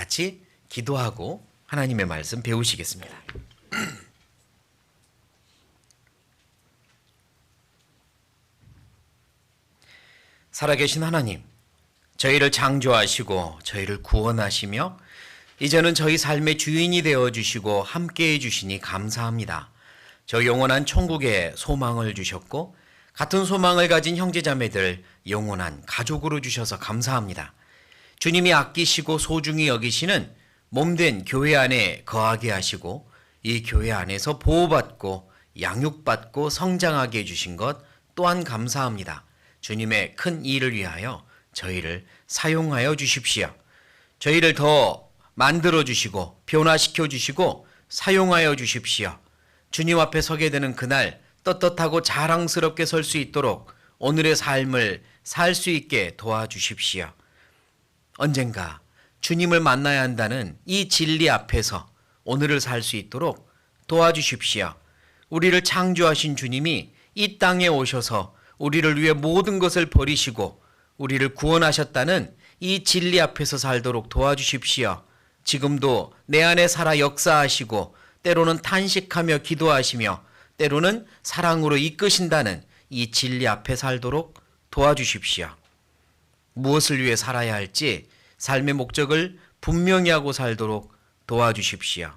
같이 기도하고 하나님의 말씀 배우시겠습니다. 살아계신 하나님, 저희를 창조하시고 저희를 구원하시며 이제는 저희 삶의 주인이 되어주시고 함께해 주시니 감사합니다. 저 영원한 천국에 소망을 주셨고 같은 소망을 가진 형제자매들 영원한 가족으로 주셔서 감사합니다. 주님이 아끼시고 소중히 여기시는 몸된 교회 안에 거하게 하시고 이 교회 안에서 보호받고 양육받고 성장하게 해주신 것 또한 감사합니다. 주님의 큰 일을 위하여 저희를 사용하여 주십시오. 저희를 더 만들어 주시고 변화시켜 주시고 사용하여 주십시오. 주님 앞에 서게 되는 그날 떳떳하고 자랑스럽게 설 수 있도록 오늘의 삶을 살 수 있게 도와주십시오. 언젠가 주님을 만나야 한다는 이 진리 앞에서 오늘을 살 수 있도록 도와주십시오. 우리를 창조하신 주님이 이 땅에 오셔서 우리를 위해 모든 것을 버리시고 우리를 구원하셨다는 이 진리 앞에서 살도록 도와주십시오. 지금도 내 안에 살아 역사하시고 때로는 탄식하며 기도하시며 때로는 사랑으로 이끄신다는 이 진리 앞에 살도록 도와주십시오. 무엇을 위해 살아야 할지 삶의 목적을 분명히 하고 살도록 도와주십시오.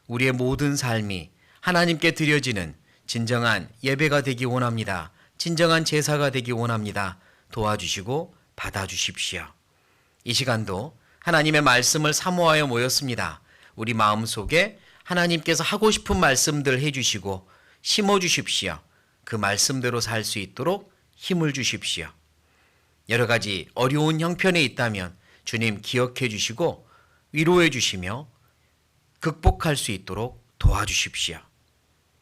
우리의 모든 삶이 하나님께 드려지는 진정한 예배가 되기 원합니다. 진정한 제사가 되기 원합니다. 도와주시고 받아주십시오. 이 시간도 하나님의 말씀을 사모하여 모였습니다. 우리 마음속에 하나님께서 하고 싶은 말씀들 해주시고 심어주십시오. 그 말씀대로 살 수 있도록 힘을 주십시오. 여러 가지 어려운 형편에 있다면 주님 기억해 주시고 위로해 주시며 극복할 수 있도록 도와주십시오.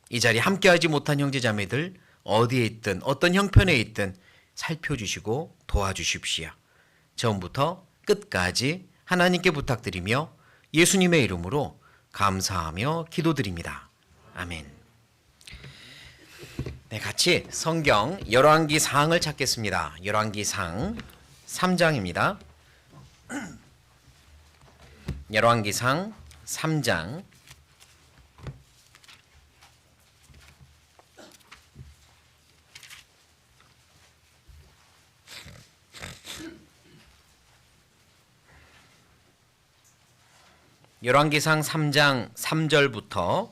이 자리에 함께하지 못한 형제자매들 어디에 있든 어떤 형편에 있든 살펴주시고 도와주십시오. 처음부터 끝까지 하나님께 부탁드리며 예수님의 이름으로 감사하며 기도드립니다. 아멘. 네, 같이 성경 열왕기상을 찾겠습니다. 열왕기상 3장입니다. 열왕기상 3장 열왕기상 3장 3절부터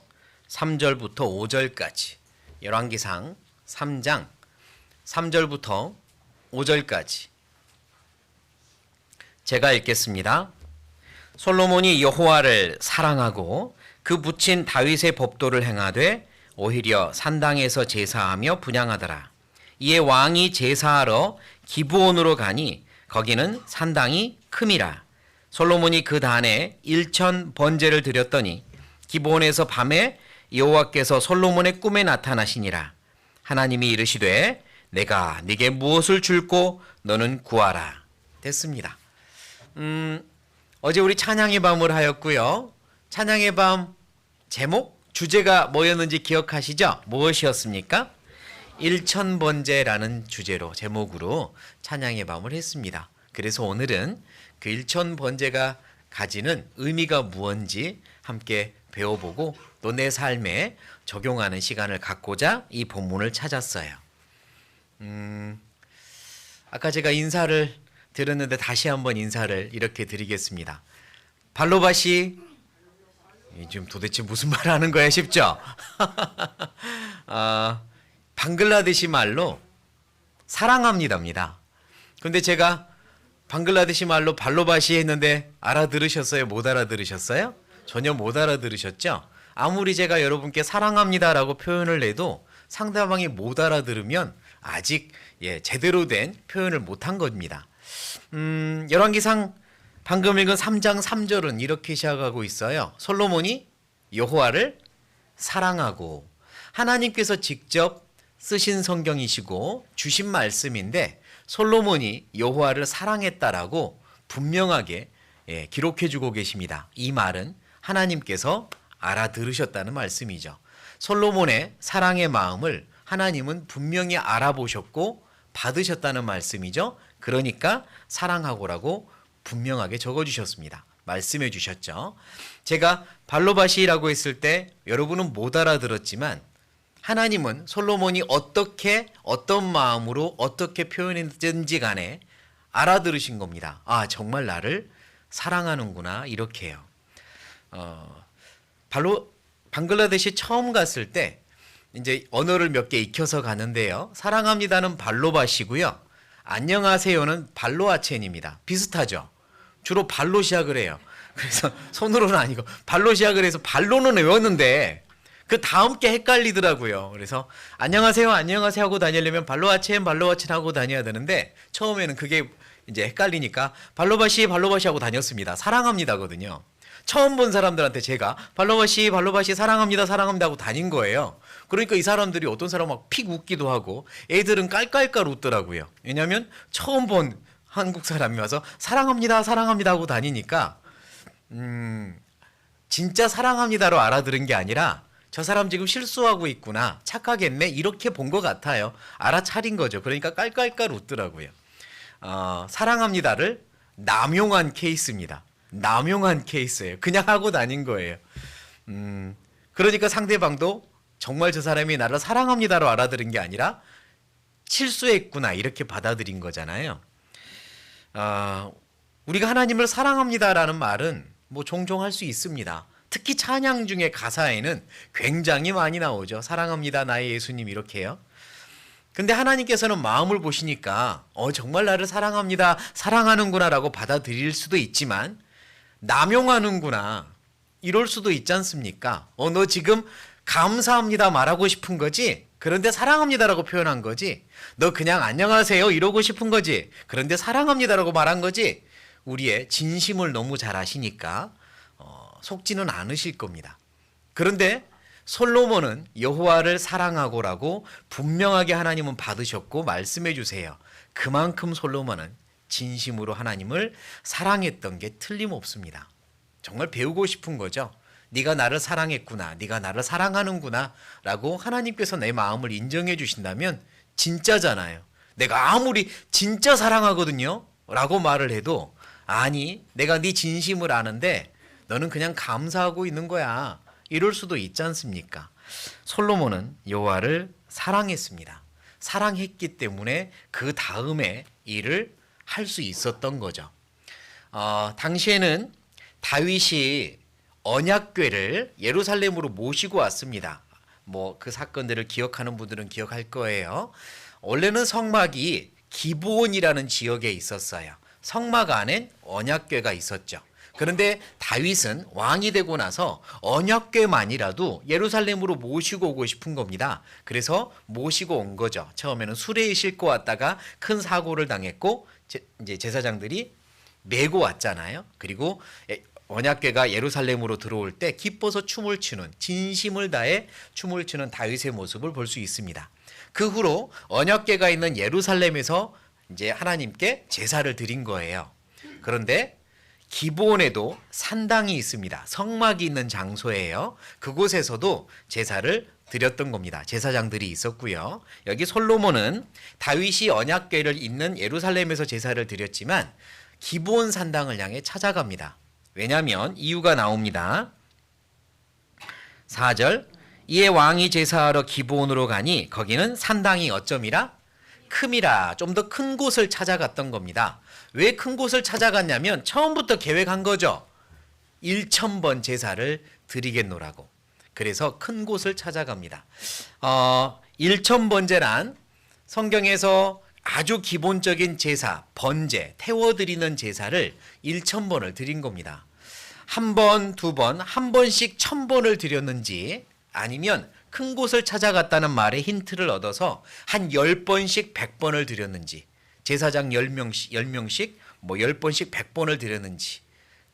5절까지 열왕기상 3장 3절부터 5절까지 제가 읽겠습니다. 솔로몬이 여호와를 사랑하고 그 부친 다윗의 법도를 행하되 오히려 산당에서 제사하며 분향하더라. 이에 왕이 제사하러 기브온으로 가니 거기는 산당이 큼이라. 솔로몬이 그 단에 1천 번제를 드렸더니 기브온에서 밤에 여호와께서 솔로몬의 꿈에 나타나시니라. 하나님이 이르시되 내가 네게 무엇을 줄고 너는 구하라. 됐습니다. 어제 우리 찬양의 밤을 하였고요. 찬양의 밤 제목, 주제가 뭐였는지 기억하시죠? 무엇이었습니까? 1천 번제라는 주제로 제목으로 찬양의 밤을 했습니다. 그래서 오늘은 그 1천 번제가 가지는 의미가 무엇인지 함께 배워보고 또 내 삶에 적용하는 시간을 갖고자 이 본문을 찾았어요. 아까 제가 인사를 드렸는데 다시 한번 인사를 이렇게 드리겠습니다. 발로바시, 지금 도대체 무슨 말 하는 거야 싶죠? 방글라데시 말로 사랑합니다입니다. 근데 제가 방글라데시 말로 발로바시 했는데 알아들으셨어요? 못 알아들으셨어요? 전혀 못 알아들으셨죠? 아무리 제가 여러분께 사랑합니다라고 표현을 해도 상대방이 못 알아들으면 아직 제대로 된 표현을 못한 겁니다. 열왕기상 방금 읽은 3장 3절은 이렇게 시작하고 있어요. 솔로몬이 여호와를 사랑하고, 하나님께서 직접 쓰신 성경이시고 주신 말씀인데 솔로몬이 여호와를 사랑했다라고 분명하게 기록해주고 계십니다. 이 말은 하나님께서 알아들으셨다는 말씀이죠. 솔로몬의 사랑의 마음을 하나님은 분명히 알아보셨고 받으셨다는 말씀이죠. 그러니까 사랑하고라고 분명하게 적어주셨습니다. 말씀해 주셨죠. 제가 발로바시라고 했을 때 여러분은 못 알아들었지만 하나님은 솔로몬이 어떻게 어떤 마음으로 어떻게 표현했든지 간에 알아들으신 겁니다. 아, 정말 나를 사랑하는구나, 이렇게요. 방글라데시 처음 갔을 때 이제 언어를 몇 개 익혀서 가는데요. 사랑합니다는 발로바시고요. 안녕하세요는 발로아첸입니다. 비슷하죠. 주로 발로 시작을 해요. 그래서 손으로는 아니고 발로 시작을 해서 발로는 외웠는데 그 다음 게 헷갈리더라고요. 그래서 안녕하세요, 안녕하세요 하고 다니려면 발로아첸, 발로아첸 하고 다녀야 되는데 처음에는 그게 이제 헷갈리니까 발로바시, 발로바시 하고 다녔습니다. 사랑합니다거든요. 처음 본 사람들한테 제가 발로바시, 발로바시 사랑합니다, 사랑합니다 하고 다닌 거예요. 그러니까 이 사람들이 어떤 사람은 막 픽 웃기도 하고 애들은 깔깔깔 웃더라고요. 왜냐하면 처음 본 한국 사람이 와서 사랑합니다, 사랑합니다 하고 다니니까 진짜 사랑합니다로 알아들은 게 아니라 저 사람 지금 실수하고 있구나, 착하겠네, 이렇게 본 것 같아요. 알아차린 거죠. 그러니까 깔깔깔 웃더라고요. 사랑합니다를 남용한 케이스입니다. 남용한 케이스예요. 그냥 하고 다닌 거예요. 그러니까 상대방도 정말 저 사람이 나를 사랑합니다로 알아들은 게 아니라 실수했구나, 이렇게 받아들인 거잖아요. 우리가 하나님을 사랑합니다라는 말은 뭐 종종 할 수 있습니다. 특히 찬양 중에 가사에는 굉장히 많이 나오죠. 사랑합니다, 나의 예수님, 이렇게요. 근데 하나님께서는 마음을 보시니까 정말 나를 사랑합니다, 사랑하는구나 라고 받아들일 수도 있지만 남용하는구나, 이럴 수도 있지 않습니까? 너 지금 감사합니다 말하고 싶은 거지? 그런데 사랑합니다라고 표현한 거지? 너 그냥 안녕하세요 이러고 싶은 거지? 그런데 사랑합니다라고 말한 거지? 우리의 진심을 너무 잘 아시니까 속지는 않으실 겁니다. 그런데 솔로몬은 여호와를 사랑하고라고 분명하게 하나님은 받으셨고 말씀해 주세요. 그만큼 솔로몬은 진심으로 하나님을 사랑했던 게 틀림없습니다. 정말 배우고 싶은 거죠. 네가 나를 사랑했구나, 네가 나를 사랑하는구나 라고 하나님께서 내 마음을 인정해 주신다면 진짜잖아요. 내가 아무리 진짜 사랑하거든요 라고 말을 해도 아니, 내가 네 진심을 아는데 너는 그냥 감사하고 있는 거야, 이럴 수도 있지 않습니까? 솔로몬은 여호와를 사랑했습니다. 사랑했기 때문에 그 다음에 일을 할 수 있었던 거죠. 당시에는 다윗이 언약궤를 예루살렘으로 모시고 왔습니다. 뭐 그 사건들을 기억하는 분들은 기억할 거예요. 원래는 성막이 기브온이라는 지역에 있었어요. 성막 안엔 언약궤가 있었죠. 그런데 다윗은 왕이 되고 나서 언약궤만이라도 예루살렘으로 모시고 오고 싶은 겁니다. 그래서 모시고 온 거죠. 처음에는 수레에 싣고 왔다가 큰 사고를 당했고 이제 제사장들이 메고 왔잖아요. 그리고 언약궤가 예루살렘으로 들어올 때 기뻐서 춤을 추는, 진심을 다해 춤을 추는 다윗의 모습을 볼 수 있습니다. 그 후로 언약궤가 있는 예루살렘에서 이제 하나님께 제사를 드린 거예요. 그런데 기브온에도 산당이 있습니다. 성막이 있는 장소예요. 그곳에서도 제사를 드렸던 겁니다. 제사장들이 있었고요. 여기 솔로몬은 다윗이 언약궤를 있는 예루살렘에서 제사를 드렸지만 기브온 산당을 향해 찾아갑니다. 왜냐하면 이유가 나옵니다. 4절, 이에 왕이 제사하러 기브온으로 가니 거기는 산당이 어쩌미라? 큼이라. 좀 더 큰 곳을 찾아갔던 겁니다. 왜 큰 곳을 찾아갔냐면 처음부터 계획한 거죠. 1000번 제사를 드리겠노라고. 그래서 큰 곳을 찾아갑니다. 1000번제란 성경에서 아주 기본적인 제사, 번제, 태워드리는 제사를 1000번을 드린 겁니다. 한 번, 두 번, 한 번씩 1000번을 드렸는지 아니면 큰 곳을 찾아갔다는 말에 힌트를 얻어서 한 10번씩 100번을 드렸는지, 제사장 10명씩 뭐 10번씩 100번을 드렸는지,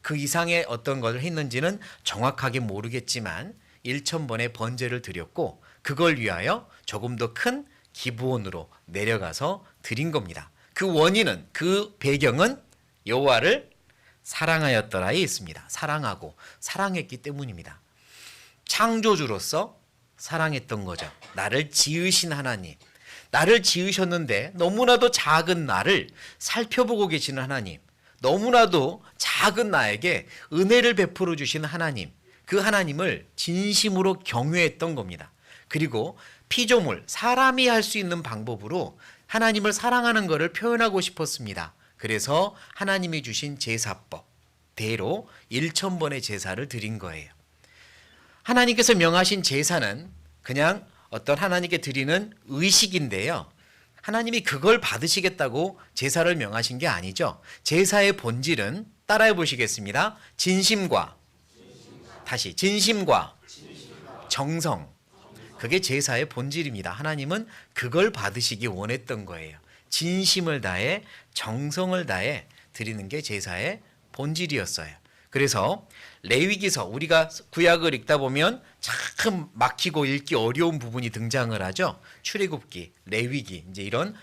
그 이상의 어떤 것을 했는지는 정확하게 모르겠지만 1000번의 번제를 드렸고 그걸 위하여 조금 더 큰 기브온으로 내려가서 드린 겁니다. 그 원인은, 그 배경은 여호와를 사랑하였더라에 있습니다. 사랑하고 사랑했기 때문입니다. 창조주로서 사랑했던 거죠. 나를 지으신 하나님, 나를 지으셨는데 너무나도 작은 나를 살펴보고 계시는 하나님, 너무나도 작은 나에게 은혜를 베풀어 주신 하나님, 그 하나님을 진심으로 경외했던 겁니다. 그리고 피조물, 사람이 할 수 있는 방법으로 하나님을 사랑하는 것을 표현하고 싶었습니다. 그래서 하나님이 주신 제사법 대로 1000번의 제사를 드린 거예요. 하나님께서 명하신 제사는 그냥 어떤 하나님께 드리는 의식인데요. 하나님이 그걸 받으시겠다고 제사를 명하신 게 아니죠. 제사의 본질은 따라해 보시겠습니다. 진심과 정성. 그게 제사의 본질입니다. 하나님은 그걸 받으시기 원했던 거예요. 진심을 다해 정성을 다해 드리는 게 제사의 본질이었어요. 그래서 레위기서, 우리가 구약을 읽다 보면 참 막히고 읽기 어려운 부분이 등장을 하죠. 출애굽기, 레위기, 이제 이런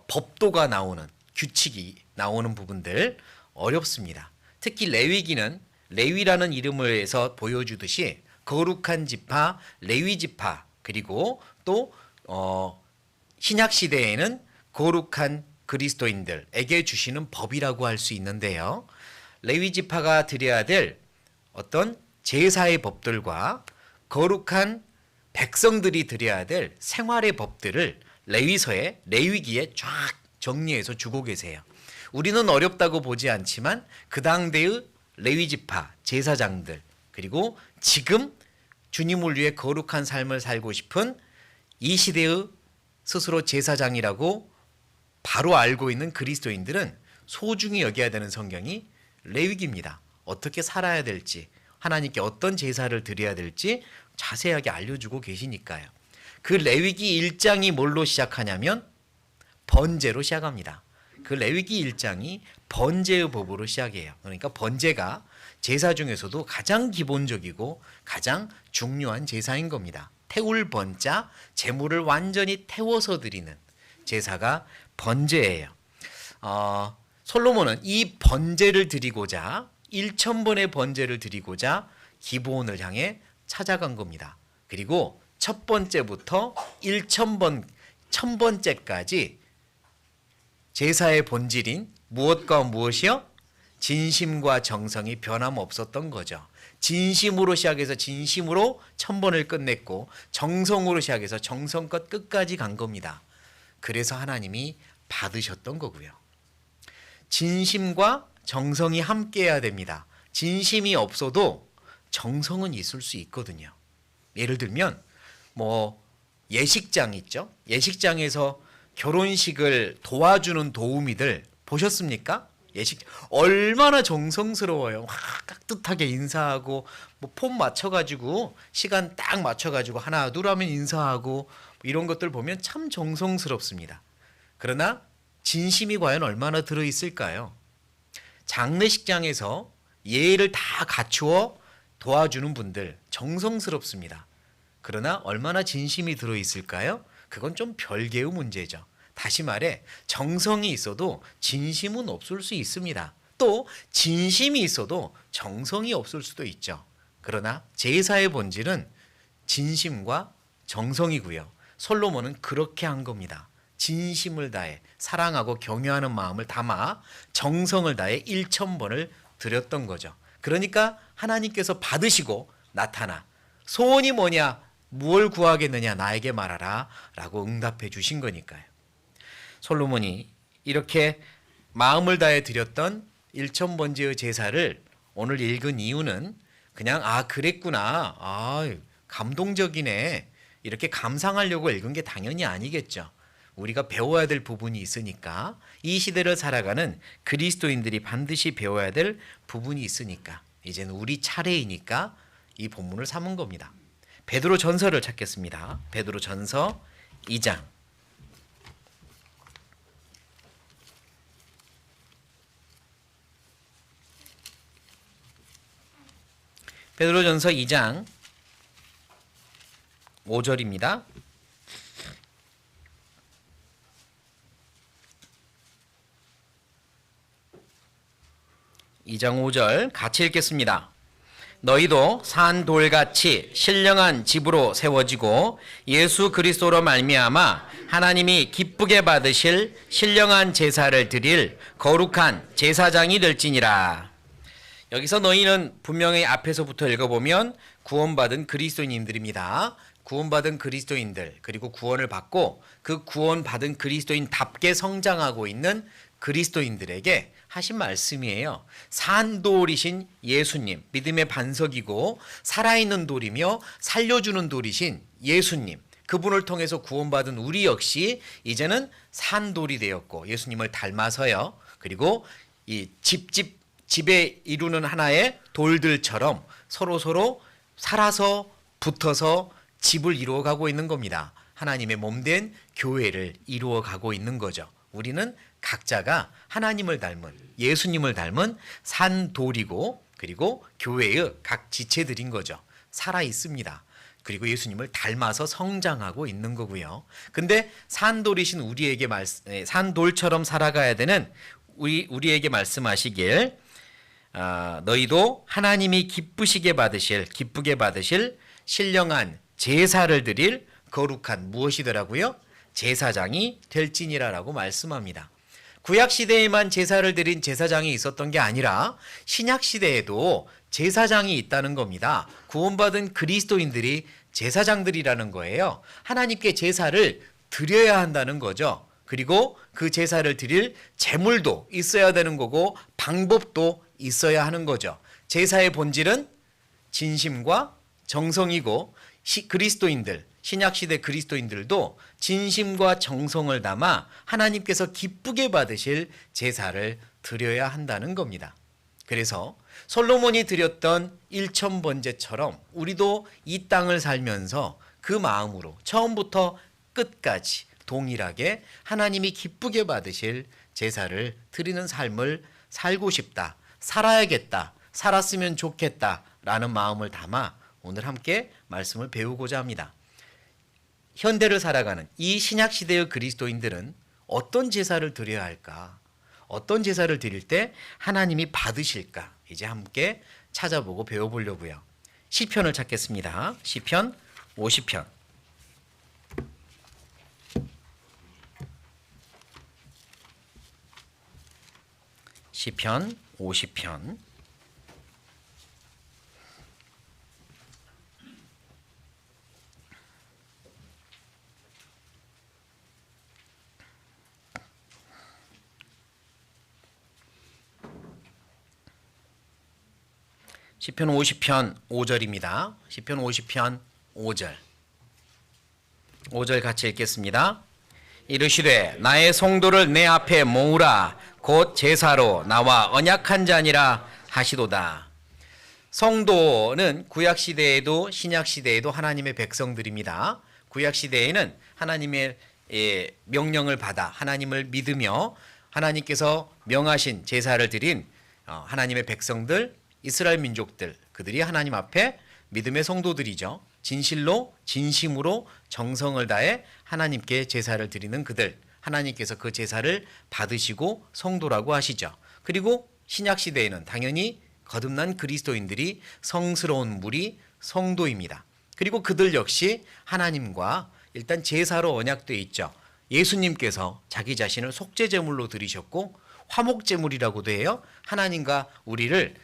법도가 나오는, 규칙이 나오는 부분들 어렵습니다. 특히 레위기는 레위라는 이름을 해서 보여주듯이 거룩한 지파, 레위 지파, 그리고 또 신약 시대에는 거룩한 그리스도인들에게 주시는 법이라고 할 수 있는데요. 레위 지파가 드려야 될 어떤 제사의 법들과 거룩한 백성들이 드려야 될 생활의 법들을 레위서에, 레위기에 쫙 정리해서 주고 계세요. 우리는 어렵다고 보지 않지만 그 당대의 레위 지파 제사장들, 그리고 지금 주님을 위해 거룩한 삶을 살고 싶은 이 시대의 스스로 제사장이라고 바로 알고 있는 그리스도인들은 소중히 여겨야 되는 성경이 레위기입니다. 어떻게 살아야 될지, 하나님께 어떤 제사를 드려야 될지 자세하게 알려주고 계시니까요. 그 레위기 1장이 뭘로 시작하냐면 번제로 시작합니다. 그 레위기 1장이 번제의 법으로 시작해요. 그러니까 번제가 제사 중에서도 가장 기본적이고 가장 중요한 제사인 겁니다. 태울 번자, 제물을 완전히 태워서 드리는 제사가 번제예요. 솔로몬은 이 번제를 드리고자 1000번의 번제를 드리고자 기브온을 향해 찾아간 겁니다. 그리고 첫 번째부터 1000번, 1000번째까지 제사의 본질인 무엇과 무엇이요? 진심과 정성이 변함없었던 거죠. 진심으로 시작해서 진심으로 1000번을 끝냈고 정성으로 시작해서 정성껏 끝까지 간 겁니다. 그래서 하나님이 받으셨던 거고요. 진심과 정성이 함께해야 됩니다. 진심이 없어도 정성은 있을 수 있거든요. 예를 들면 예식장 있죠. 예식장에서 결혼식을 도와주는 도우미들 보셨습니까? 얼마나 정성스러워요. 깍듯하게 인사하고 폼 맞춰가지고 시간 딱 맞춰가지고 하나 둘 하면 인사하고 이런 것들 보면 참 정성스럽습니다. 그러나 진심이 과연 얼마나 들어있을까요? 장례식장에서 예의를 다 갖추어 도와주는 분들 정성스럽습니다. 그러나 얼마나 진심이 들어있을까요? 그건 좀 별개의 문제죠. 다시 말해 정성이 있어도 진심은 없을 수 있습니다. 또 진심이 있어도 정성이 없을 수도 있죠. 그러나 제사의 본질은 진심과 정성이고요. 솔로몬은 그렇게 한 겁니다. 진심을 다해 사랑하고 경외하는 마음을 담아 정성을 다해 1000번을 드렸던 거죠. 그러니까 하나님께서 받으시고 나타나 소원이 뭐냐? 무엇을 구하겠느냐? 나에게 말하라 라고 응답해 주신 거니까요. 솔로몬이 이렇게 마음을 다해 드렸던 1000번제의 제사를 오늘 읽은 이유는 그냥 그랬구나, 감동적이네 이렇게 감상하려고 읽은 게 당연히 아니겠죠. 우리가 배워야 될 부분이 있으니까, 이 시대를 살아가는 그리스도인들이 반드시 배워야 될 부분이 있으니까 이제는 우리 차례이니까 이 본문을 삼은 겁니다. 베드로 전서를 찾겠습니다. 베드로 전서 2장. 베드로전서 2장 5절입니다. (2장 5절) 같이 읽겠습니다. 너희도 산 돌같이 신령한 집으로 세워지고 예수 그리스도로 말미암아 하나님이 기쁘게 받으실 신령한 제사를 드릴 거룩한 제사장이 될지니라. 여기서 너희는 분명히 앞에서부터 읽어보면 구원받은 그리스도인들입니다. 구원받은 그리스도인들, 그리고 구원을 받고 그 구원받은 그리스도인답게 성장하고 있는 그리스도인들에게 하신 말씀이에요. 산돌이신 예수님, 믿음의 반석이고 살아있는 돌이며 살려주는 돌이신 예수님, 그분을 통해서 구원받은 우리 역시 이제는 산돌이 되었고 예수님을 닮아서요. 그리고 이 집에 이루는 하나의 돌들처럼 서로 살아서 붙어서 집을 이루어가고 있는 겁니다. 하나님의 몸된 교회를 이루어가고 있는 거죠. 우리는 각자가 하나님을 닮은, 예수님을 닮은 산돌이고, 그리고 교회의 각 지체들인 거죠. 살아 있습니다. 그리고 예수님을 닮아서 성장하고 있는 거고요. 근데 산돌이신 우리에게 산돌처럼 살아가야 되는 우리에게 말씀하시길, 너희도 하나님이 기쁘게 받으실 신령한 제사를 드릴 거룩한 무엇이더라고요? 제사장이 될지니라라고 말씀합니다. 구약시대에만 제사를 드린 제사장이 있었던 게 아니라 신약시대에도 제사장이 있다는 겁니다. 구원받은 그리스도인들이 제사장들이라는 거예요. 하나님께 제사를 드려야 한다는 거죠. 그리고 그 제사를 드릴 제물도 있어야 되는 거고 방법도 있어야 하는 거죠. 제사의 본질은 진심과 정성이고 그리스도인들, 신약시대 그리스도인들도 진심과 정성을 담아 하나님께서 기쁘게 받으실 제사를 드려야 한다는 겁니다. 그래서 솔로몬이 드렸던 1000번제처럼 우리도 이 땅을 살면서 그 마음으로 처음부터 끝까지 동일하게 하나님이 기쁘게 받으실 제사를 드리는 삶을 살고 싶다, 살아야겠다, 살았으면 좋겠다라는 마음을 담아 오늘 함께 말씀을 배우고자 합니다. 현대를 살아가는 이 신약시대의 그리스도인들은 어떤 제사를 드려야 할까? 어떤 제사를 드릴 때 하나님이 받으실까? 이제 함께 찾아보고 배워보려고요. 시편을 찾겠습니다. 시편 50편. 시편 50편. 시편 50편 5절입니다. 시편 50편 5절. 5절 같이 읽겠습니다. 이르시되 나의 성도를 내 앞에 모으라 곧 제사로 나와 언약한 자니라 하시도다. 성도는 구약시대에도 신약시대에도 하나님의 백성들입니다. 구약시대에는 하나님의 명령을 받아 하나님을 믿으며 하나님께서 명하신 제사를 드린 하나님의 백성들, 이스라엘 민족들, 그들이 하나님 앞에 믿음의 성도들이죠. 진실로 진심으로 정성을 다해 하나님께 제사를 드리는 그들, 하나님께서 그 제사를 받으시고 성도라고 하시죠. 그리고 신약시대에는 당연히 거듭난 그리스도인들이 성스러운 무리 성도입니다. 그리고 그들 역시 하나님과 일단 제사로 언약되어 있죠. 예수님께서 자기 자신을 속죄제물로 드리셨고 화목제물이라고도 해요. 하나님과 우리를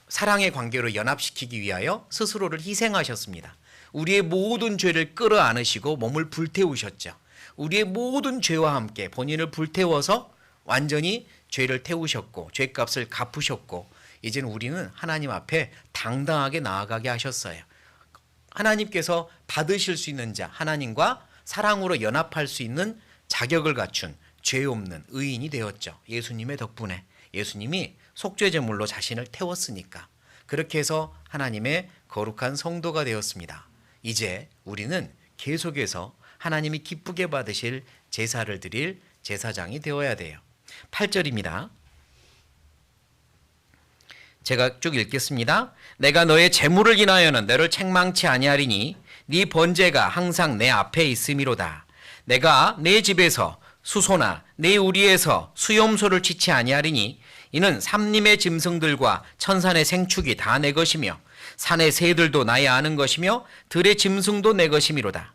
사랑의 관계로 연합시키기 위하여 스스로를 희생하셨습니다. 우리의 모든 죄를 끌어안으시고 몸을 불태우셨죠. 우리의 모든 죄와 함께 본인을 불태워서 완전히 죄를 태우셨고 죄값을 갚으셨고 이제는 우리는 하나님 앞에 당당하게 나아가게 하셨어요. 하나님께서 받으실 수 있는 자, 하나님과 사랑으로 연합할 수 있는 자격을 갖춘 죄 없는 의인이 되었죠. 예수님의 덕분에. 예수님이 속죄제물로 자신을 태웠으니까. 그렇게 해서 하나님의 거룩한 성도가 되었습니다. 이제 우리는 계속해서 하나님이 기쁘게 받으실 제사를 드릴 제사장이 되어야 돼요. 8절입니다. 제가 쭉 읽겠습니다. 내가 너의 재물을 인하여는 너를 책망치 아니하리니 네 번제가 항상 내 앞에 있음이로다. 내가 내 집에서 수소나 내 우리에서 수염소를 치지 아니하리니 이는 삼림의 짐승들과 천산의 생축이 다 내 것이며 산의 새들도 나의 아는 것이며 들의 짐승도 내 것이미로다.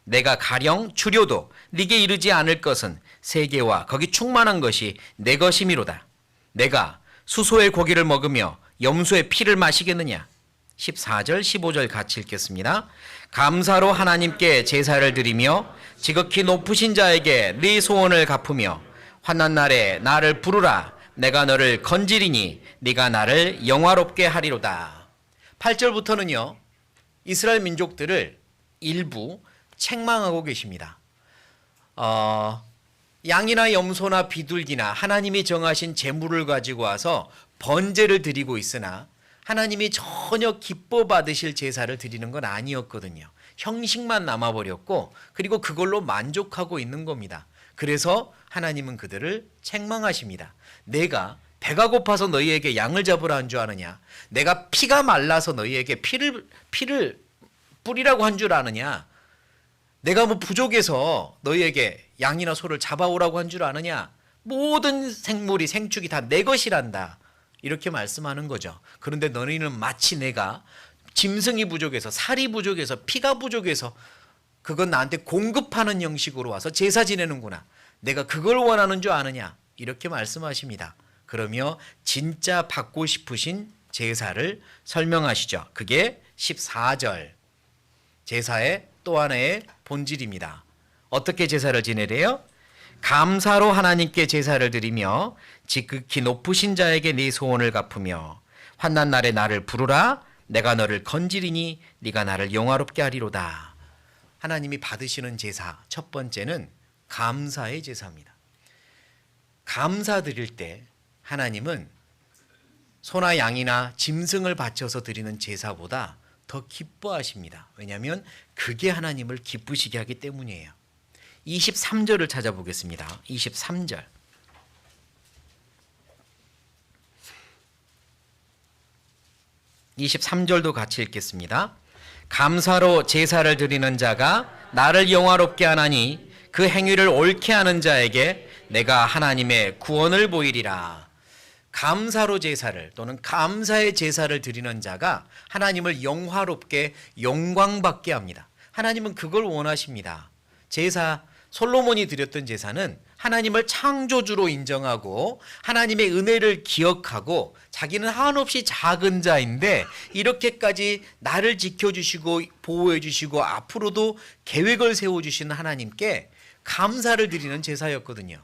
내가 가령 주려도 네게 이르지 않을 것은 세계와 거기 충만한 것이 내 것이미로다. 내가 수소의 고기를 먹으며 염소의 피를 마시겠느냐. 14절 15절 같이 읽겠습니다. 감사로 하나님께 제사를 드리며 지극히 높으신 자에게 네 소원을 갚으며 환난 날에 나를 부르라. 내가 너를 건지리니 네가 나를 영화롭게 하리로다. 8절부터는요. 이스라엘 민족들을 일부 책망하고 계십니다. 양이나 염소나 비둘기나 하나님이 정하신 제물을 가지고 와서 번제를 드리고 있으나 하나님이 전혀 기뻐 받으실 제사를 드리는 건 아니었거든요. 형식만 남아버렸고 그리고 그걸로 만족하고 있는 겁니다. 그래서 하나님은 그들을 책망하십니다. 내가 배가 고파서 너희에게 양을 잡으라 한 줄 아느냐? 내가 피가 말라서 너희에게 피를 뿌리라고 한 줄 아느냐? 내가 뭐 부족해서 너희에게 양이나 소를 잡아오라고 한 줄 아느냐? 모든 생물이 생축이 다 내 것이란다. 이렇게 말씀하는 거죠. 그런데 너희는 마치 내가 짐승이 부족해서 살이 부족해서 피가 부족해서 그건 나한테 공급하는 형식으로 와서 제사 지내는구나. 내가 그걸 원하는 줄 아느냐? 이렇게 말씀하십니다. 그러며 진짜 받고 싶으신 제사를 설명하시죠. 그게 14절 제사의 또 하나의 본질입니다. 어떻게 제사를 지내래요? 감사로 하나님께 제사를 드리며 지극히 높으신 자에게 네 소원을 갚으며 환난 날에 나를 부르라. 내가 너를 건지리니 네가 나를 영화롭게 하리로다. 하나님이 받으시는 제사 첫 번째는 감사의 제사입니다. 감사 드릴 때 하나님은 소나 양이나 짐승을 바쳐서 드리는 제사보다 더 기뻐하십니다. 왜냐하면 그게 하나님을 기쁘시게 하기 때문이에요. 23절을 찾아보겠습니다. 23절. 23절도 같이 읽겠습니다. 감사로 제사를 드리는 자가 나를 영화롭게 하나니 그 행위를 옳게 하는 자에게 내가 하나님의 구원을 보이리라. 감사로 제사를 또는 감사의 제사를 드리는 자가 하나님을 영화롭게 영광받게 합니다. 하나님은 그걸 원하십니다. 제사 솔로몬이 드렸던 제사는 하나님을 창조주로 인정하고 하나님의 은혜를 기억하고 자기는 한없이 작은 자인데 이렇게까지 나를 지켜주시고 보호해 주시고 앞으로도 계획을 세워주시는 하나님께 감사를 드리는 제사였거든요.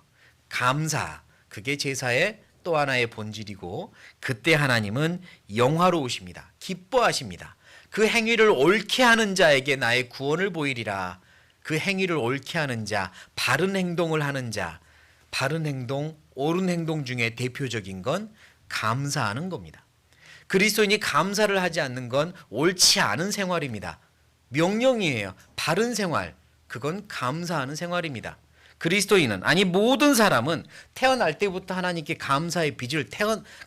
감사, 그게 제사의 또 하나의 본질이고 그때 하나님은 영화로우십니다. 기뻐하십니다. 그 행위를 옳게 하는 자에게 나의 구원을 보이리라. 그 행위를 옳게 하는 자, 바른 행동을 하는 자, 바른 행동, 옳은 행동 중에 대표적인 건 감사하는 겁니다. 그리스도인이 감사를 하지 않는 건 옳지 않은 생활입니다. 명령이에요. 바른 생활, 그건 감사하는 생활입니다. 그리스도인은 아니 모든 사람은 태어날 때부터 하나님께 감사의 빚을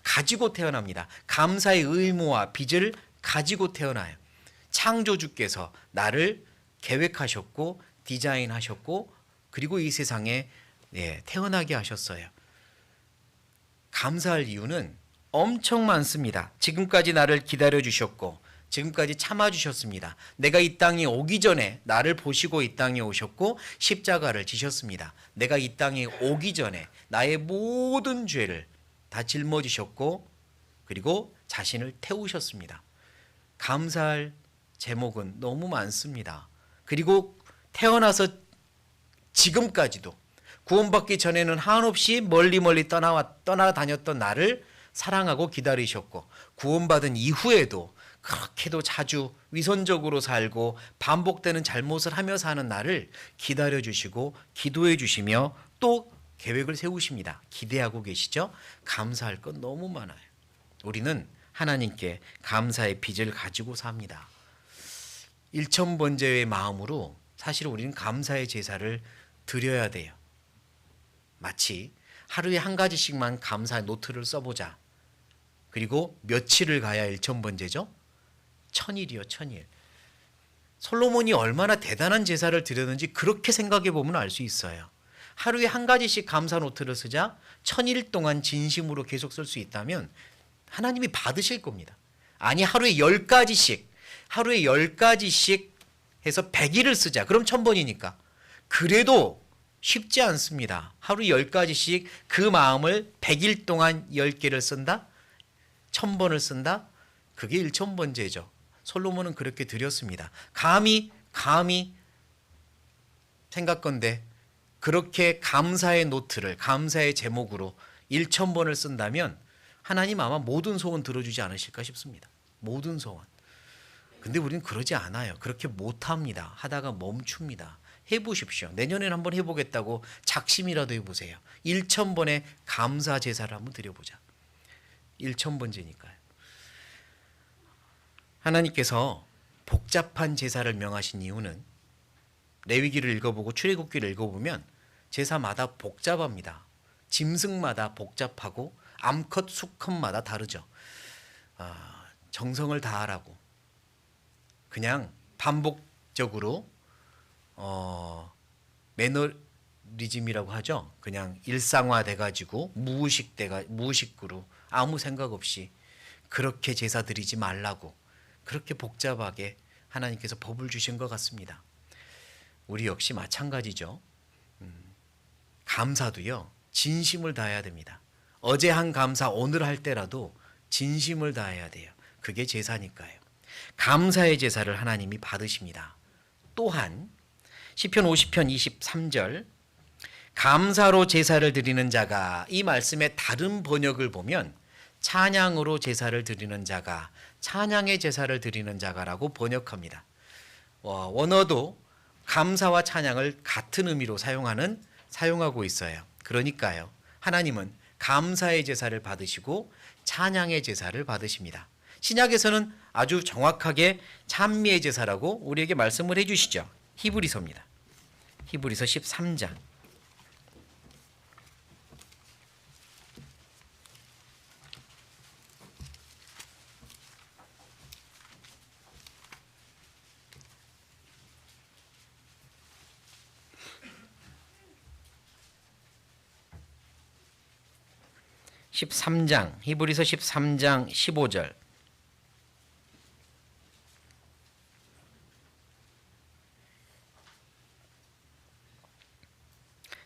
가지고 태어납니다. 감사의 의무와 빚을 가지고 태어나요. 창조주께서 나를 계획하셨고 디자인하셨고 그리고 이 세상에 태어나게 하셨어요. 감사할 이유는 엄청 많습니다. 지금까지 나를 기다려 주셨고 지금까지 참아 주셨습니다. 내가 이 땅에 오기 전에 나를 보시고 이 땅에 오셨고 십자가를 지셨습니다. 내가 이 땅에 오기 전에 나의 모든 죄를 다 짊어지셨고 그리고 자신을 태우셨습니다. 감사할 제목은 너무 많습니다. 그리고 태어나서 지금까지도 구원받기 전에는 한없이 멀리 떠나다녔던 나를 사랑하고 기다리셨고 구원받은 이후에도 그렇게도 자주 위선적으로 살고 반복되는 잘못을 하며 사는 나를 기다려주시고 기도해 주시며 또 계획을 세우십니다. 기대하고 계시죠? 감사할 건 너무 많아요. 우리는 하나님께 감사의 빚을 가지고 삽니다. 일천번제의 마음으로 사실 우리는 감사의 제사를 드려야 돼요. 마치 하루에 한 가지씩만 감사 노트를 써보자. 그리고 며칠을 가야 일천번제죠? 1000일이요, 1000일. 솔로몬이 얼마나 대단한 제사를 드렸는지 그렇게 생각해 보면 알 수 있어요. 하루에 한 가지씩 감사 노트를 쓰자 1000일 동안 진심으로 계속 쓸 수 있다면 하나님이 받으실 겁니다. 아니 하루에 10가지씩 해서 100일을 쓰자. 그럼 1000번이니까. 그래도 쉽지 않습니다. 하루 10가지씩 그 마음을 100일 동안 10개를 쓴다? 1000번을 쓴다? 그게 1000번제죠. 솔로몬은 그렇게 드렸습니다. 감히 생각건대 그렇게 감사의 노트를 감사의 제목으로 1000번을 쓴다면 하나님 아마 모든 소원 들어주지 않으실까 싶습니다. 모든 소원. 근데 우리는 그러지 않아요. 그렇게 못합니다. 하다가 멈춥니다. 해보십시오. 내년에는 한번 해보겠다고 작심이라도 해보세요. 1000번의 감사 제사를 한번 드려보자. 1000번제니까요. 하나님께서 복잡한 제사를 명하신 이유는 레위기를 읽어보고 출애굽기를 읽어보면 제사마다 복잡합니다. 짐승마다 복잡하고 암컷 수컷마다 다르죠. 정성을 다하라고 그냥 반복적으로 매너리즘이라고 하죠. 그냥 일상화돼 가지고 무의식으로 아무 생각 없이 그렇게 제사 드리지 말라고 그렇게 복잡하게 하나님께서 법을 주신 것 같습니다. 우리 역시 마찬가지죠. 감사도요. 진심을 다해야 됩니다. 어제 한 감사 오늘 할 때라도 진심을 다해야 돼요. 그게 제사니까요. 감사의 제사를 하나님이 받으십니다. 또한 시편 50편 23절 감사로 제사를 드리는 자가 이 말씀의 다른 번역을 보면 찬양으로 제사를 드리는 자가 찬양의 제사를 드리는 자가라고 번역합니다. 원어도 감사와 찬양을 같은 의미로 사용하고 있어요. 그러니까요. 하나님은 감사의 제사를 받으시고 찬양의 제사를 받으십니다. 신약에서는 아주 정확하게 찬미의 제사라고 우리에게 말씀을 해주시죠. 히브리서입니다. 히브리서 13장. 히브리서 13장 15절.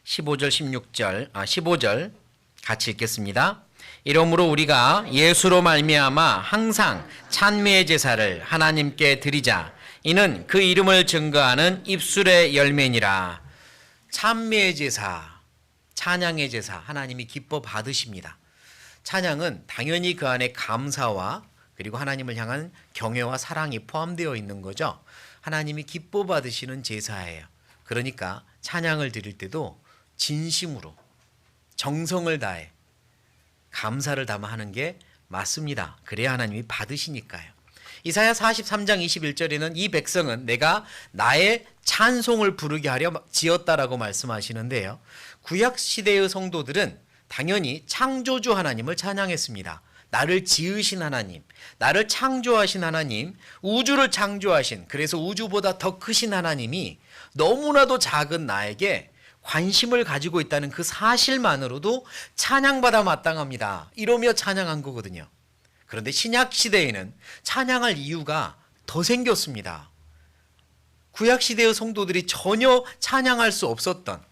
15절 같이 읽겠습니다. 이러므로 우리가 예수로 말미암아 항상 찬미의 제사를 하나님께 드리자. 이는 그 이름을 증거하는 입술의 열매니라. 찬미의 제사, 찬양의 제사 하나님이 기뻐 받으십니다. 찬양은 당연히 그 안에 감사와 그리고 하나님을 향한 경외와 사랑이 포함되어 있는 거죠. 하나님이 기뻐 받으시는 제사예요. 그러니까 찬양을 드릴 때도 진심으로 정성을 다해 감사를 담아 하는 게 맞습니다. 그래야 하나님이 받으시니까요. 이사야 43장 21절에는 이 백성은 내가 나의 찬송을 부르게 하려 지었다라고 말씀하시는데요. 구약시대의 성도들은 당연히 창조주 하나님을 찬양했습니다. 나를 지으신 하나님, 나를 창조하신 하나님, 우주를 창조하신, 그래서 우주보다 더 크신 하나님이 너무나도 작은 나에게 관심을 가지고 있다는 그 사실만으로도 찬양받아 마땅합니다. 이러며 찬양한 거거든요. 그런데 신약 시대에는 찬양할 이유가 더 생겼습니다. 구약 시대의 성도들이 전혀 찬양할 수 없었던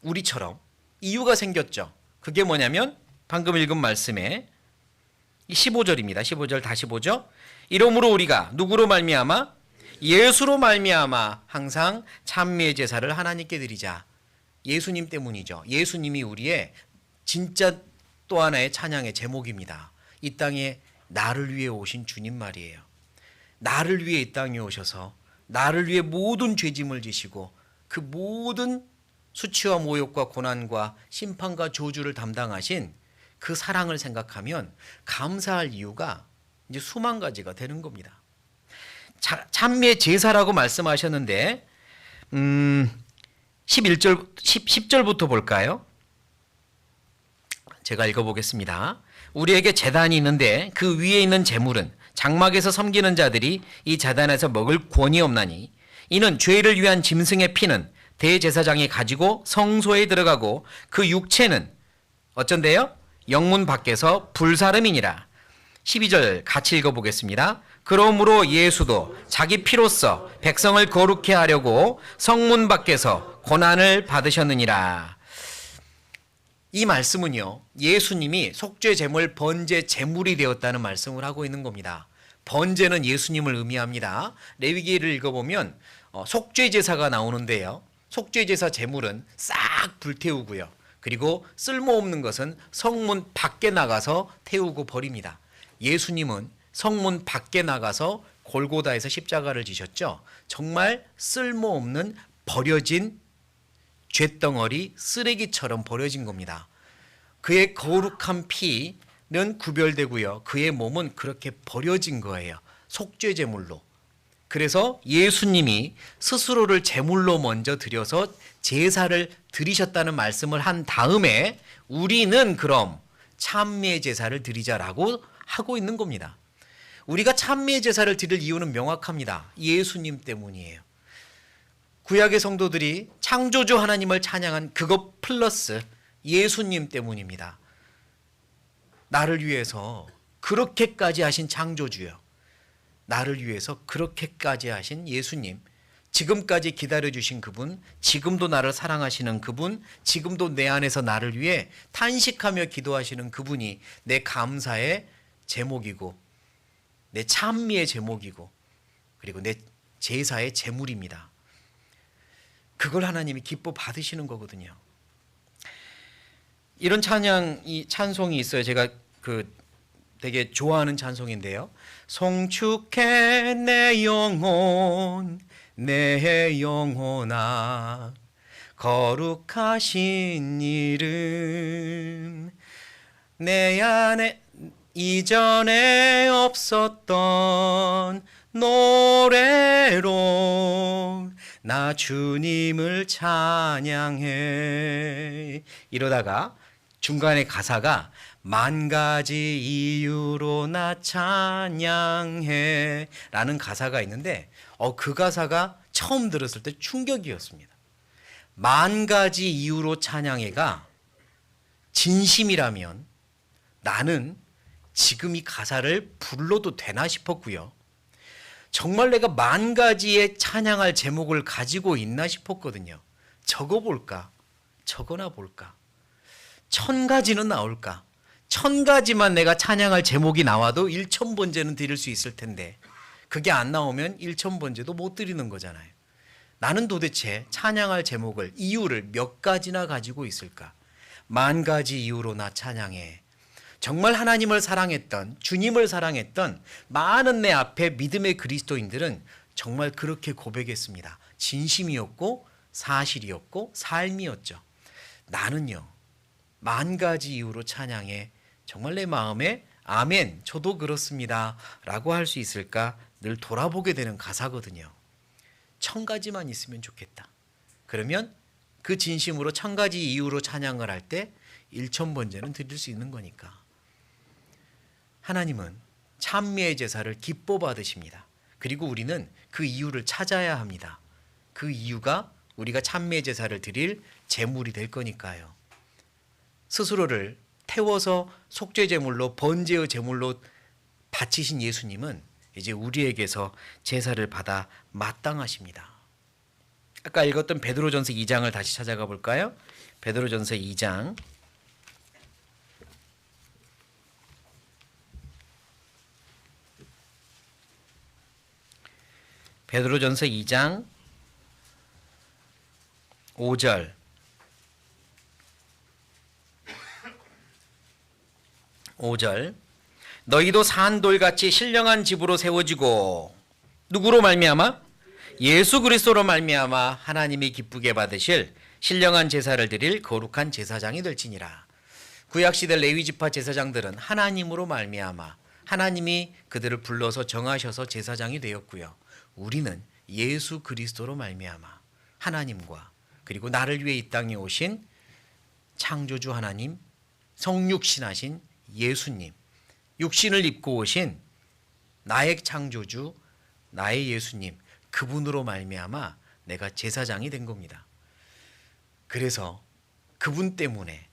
우리처럼 이유가 생겼죠. 그게 뭐냐면 방금 읽은 말씀에 15절입니다. 15절 다시 보죠. 이러므로 우리가 누구로 말미암아? 예수로 말미암아 항상 찬미의 제사를 하나님께 드리자. 예수님 때문이죠. 예수님이 우리의 진짜 또 하나의 찬양의 제목입니다. 이 땅에 나를 위해 오신 주님 말이에요. 나를 위해 이 땅에 오셔서 나를 위해 모든 죄짐을 지시고 그 모든 수치와 모욕과 고난과 심판과 저주를 담당하신 그 사랑을 생각하면 감사할 이유가 이제 수만 가지가 되는 겁니다. 찬미의 제사라고 말씀하셨는데 10절부터 볼까요? 제가 읽어보겠습니다. 우리에게 제단이 있는데 그 위에 있는 제물은 장막에서 섬기는 자들이 이 제단에서 먹을 권이 없나니 이는 죄를 위한 짐승의 피는 대제사장이 가지고 성소에 들어가고 그 육체는 어쩐대요? 영문 밖에서 불사름이니라. 12절 같이 읽어보겠습니다. 그러므로 예수도 자기 피로써 백성을 거룩해 하려고 성문 밖에서 고난을 받으셨느니라. 이 말씀은요, 예수님이 속죄 제물 번제 제물이 되었다는 말씀을 하고 있는 겁니다. 번제는 예수님을 의미합니다. 레위기를 읽어보면 속죄 제사가 나오는데요, 속죄 제사 제물은 싹 불태우고요, 그리고 쓸모없는 것은 성문 밖에 나가서 태우고 버립니다. 예수님은 성문 밖에 나가서 골고다에서 십자가를 지셨죠. 정말 쓸모없는 버려진 쇳덩어리, 쓰레기처럼 버려진 겁니다. 그의 거룩한 피는 구별되고요, 그의 몸은 그렇게 버려진 거예요. 속죄 제물로. 그래서 예수님이 스스로를 제물로 먼저 드려서 제사를 드리셨다는 말씀을 한 다음에 우리는 그럼 참미의 제사를 드리자라고 하고 있는 겁니다. 우리가 참미의 제사를 드릴 이유는 명확합니다. 예수님 때문이에요. 구약의 성도들이 창조주 하나님을 찬양한 그것 플러스 예수님 때문입니다. 나를 위해서 그렇게까지 하신 창조주요, 나를 위해서 그렇게까지 하신 예수님, 지금까지 기다려주신 그분, 지금도 나를 사랑하시는 그분, 지금도 내 안에서 나를 위해 탄식하며 기도하시는 그분이 내 감사의 제목이고 내 찬미의 제목이고 그리고 내 제사의 제물입니다. 그걸 하나님이 기뻐 받으시는 거거든요. 이런 찬송이 있어요. 제가 되게 좋아하는 찬송인데요. 송축해 내 영혼아 거룩하신 이름, 내 안에 이전에 없었던 노래로 나 주님을 찬양해. 이러다가 중간에 가사가 만 가지 이유로 나 찬양해 라는 가사가 있는데 그 가사가 처음 들었을 때 충격이었습니다. 만 가지 이유로 찬양해가 진심이라면 나는 지금 이 가사를 불러도 되나 싶었고요. 정말 내가 만 가지의 찬양할 제목을 가지고 있나 싶었거든요. 적어볼까? 적어나 볼까? 1000가지는 나올까? 1000가지만 내가 찬양할 제목이 나와도 1000번제는 드릴 수 있을 텐데 그게 안 나오면 1000번제도 못 드리는 거잖아요. 나는 도대체 찬양할 제목을, 이유를 몇 가지나 가지고 있을까? 만 가지 이유로 나 찬양해. 정말 하나님을 사랑했던, 주님을 사랑했던 많은 내 앞에 믿음의 그리스도인들은 정말 그렇게 고백했습니다. 진심이었고 사실이었고 삶이었죠. 나는요, 만 가지 이유로 찬양해. 정말 내 마음에 아멘, 저도 그렇습니다 라고 할 수 있을까 늘 돌아보게 되는 가사거든요. 1000가지만 있으면 좋겠다. 그러면 그 진심으로 1000가지 이유로 찬양을 할 때 1000번제는 드릴 수 있는 거니까. 하나님은 찬미의 제사를 기뻐 받으십니다. 그리고 우리는 그 이유를 찾아야 합니다. 그 이유가 우리가 찬미의 제사를 드릴 제물이 될 거니까요. 스스로를 태워서 속죄 제물로, 번제의 제물로 바치신 예수님은 이제 우리에게서 제사를 받아 마땅하십니다. 아까 읽었던 베드로전서 2장을 다시 찾아가 볼까요? 베드로전서 2장. 베드로전서 2장 5절. 너희도 산돌같이 신령한 집으로 세워지고 누구로 말미암아? 예수 그리스도로 말미암아 하나님이 기쁘게 받으실 신령한 제사를 드릴 거룩한 제사장이 될지니라. 구약시대 레위지파 제사장들은 하나님으로 말미암아 하나님이 그들을 불러서 정하셔서 제사장이 되었고요. 우리는 예수 그리스도로 말미암아 하나님과 그리고 나를 위해 이 땅에 오신 창조주 하나님, 성육신하신 예수님, 육신을 입고 오신 나의 창조주, 나의 예수님, 그분으로 말미암아 내가 제사장이 된 겁니다. 그래서 그분 때문에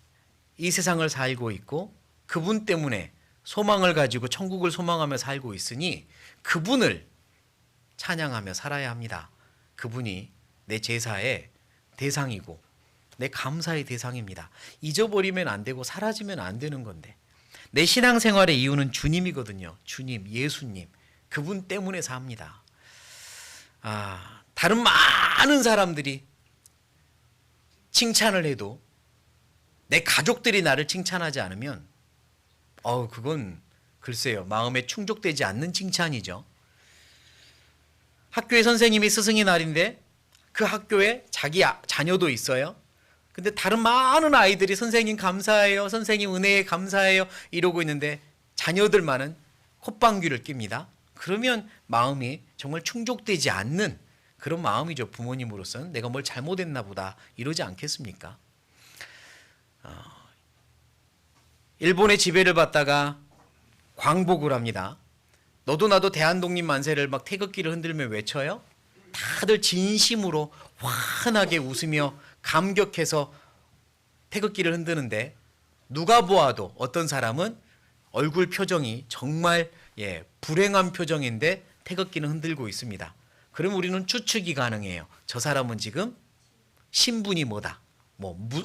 이 세상을 살고 있고 그분 때문에 소망을 가지고 천국을 소망하며 살고 있으니 그분을 찬양하며 살아야 합니다. 그분이 내 제사의 대상이고 내 감사의 대상입니다. 잊어버리면 안 되고 사라지면 안 되는 건데 내 신앙생활의 이유는 주님이거든요. 주님, 예수님, 그분 때문에 삽니다. 다른 많은 사람들이 칭찬을 해도 내 가족들이 나를 칭찬하지 않으면 그건 글쎄요, 마음에 충족되지 않는 칭찬이죠. 학교에 선생님이 스승의 날인데 그 학교에 자기 자녀도 있어요. 근데 다른 많은 아이들이 선생님 감사해요, 선생님 은혜에 감사해요 이러고 있는데 자녀들만은 콧방귀를 낍니다. 그러면 마음이 정말 충족되지 않는 그런 마음이죠. 부모님으로서는 내가 뭘 잘못했나 보다 이러지 않겠습니까? 일본의 지배를 받다가 광복을 합니다. 너도 나도 대한독립 만세를 막 태극기를 흔들며 외쳐요. 다들 진심으로 환하게 웃으며 감격해서 태극기를 흔드는데 누가 보아도 어떤 사람은 얼굴 표정이 정말 불행한 표정인데 태극기는 흔들고 있습니다. 그럼 우리는 추측이 가능해요. 저 사람은 지금 신분이 뭐다,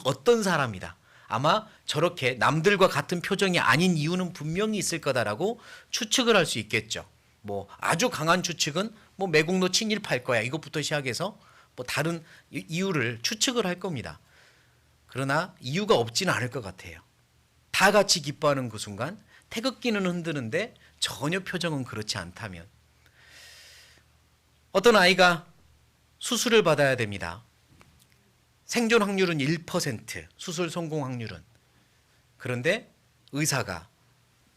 어떤 사람이다. 아마 저렇게 남들과 같은 표정이 아닌 이유는 분명히 있을 거다라고 추측을 할 수 있겠죠. 아주 강한 추측은 매국노 친일파일 거야 이것부터 시작해서 다른 이유를 추측을 할 겁니다. 그러나 이유가 없지는 않을 것 같아요. 다 같이 기뻐하는 그 순간 태극기는 흔드는데 전혀 표정은 그렇지 않다면 어떤 아이가 수술을 받아야 됩니다. 생존 확률은 1%, 수술 성공 확률은. 그런데 의사가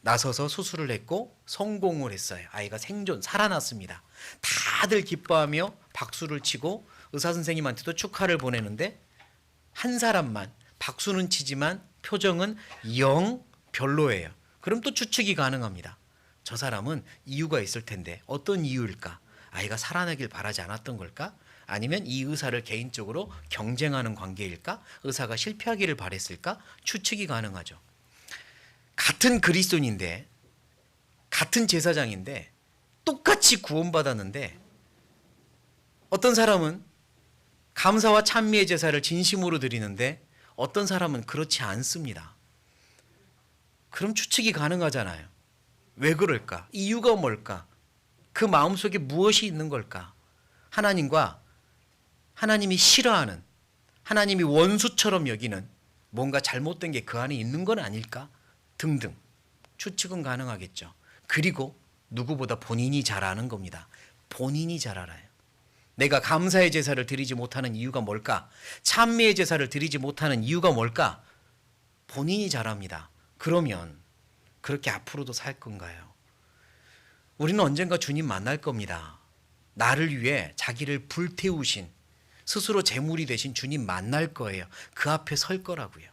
나서서 수술을 했고 성공을 했어요. 아이가 살아났습니다. 다들 기뻐하며 박수를 치고 의사 선생님한테도 축하를 보내는데 한 사람만 박수는 치지만 표정은 영 별로예요. 그럼 또 추측이 가능합니다. 저 사람은 이유가 있을 텐데 어떤 이유일까? 아이가 살아나길 바라지 않았던 걸까? 아니면 이 의사를 개인적으로 경쟁하는 관계일까? 의사가 실패하기를 바랬을까? 추측이 가능하죠. 같은 그리스도인인데 같은 제사장인데 똑같이 구원받았는데 어떤 사람은 감사와 찬미의 제사를 진심으로 드리는데 어떤 사람은 그렇지 않습니다. 그럼 추측이 가능하잖아요. 왜 그럴까? 이유가 뭘까? 그 마음속에 무엇이 있는 걸까? 하나님이 싫어하는, 하나님이 원수처럼 여기는 뭔가 잘못된 게 그 안에 있는 건 아닐까? 등등 추측은 가능하겠죠. 그리고 누구보다 본인이 잘 아는 겁니다. 본인이 잘 알아요. 내가 감사의 제사를 드리지 못하는 이유가 뭘까? 찬미의 제사를 드리지 못하는 이유가 뭘까? 본인이 잘 압니다. 그러면 그렇게 앞으로도 살 건가요? 우리는 언젠가 주님 만날 겁니다. 나를 위해 자기를 불태우신, 스스로 제물이 되신 주님 만날 거예요. 그 앞에 설 거라고요.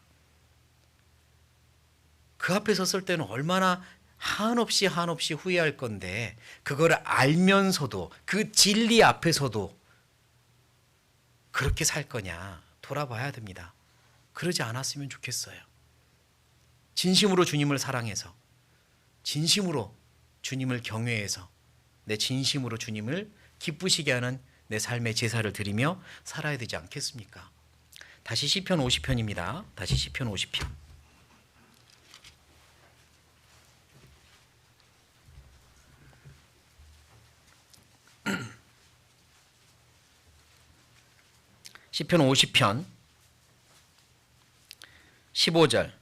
그 앞에 섰을 때는 얼마나 한없이 후회할 건데 그걸 알면서도 그 진리 앞에서도 그렇게 살 거냐 돌아봐야 됩니다. 그러지 않았으면 좋겠어요. 진심으로 주님을 사랑해서, 진심으로 주님을 경외해서, 내 진심으로 주님을 기쁘시게 하는 내 삶의 제사를 드리며 살아야 되지 않겠습니까? 다시 시편 50편입니다. 다시 시편 50편. 시편 50편 15절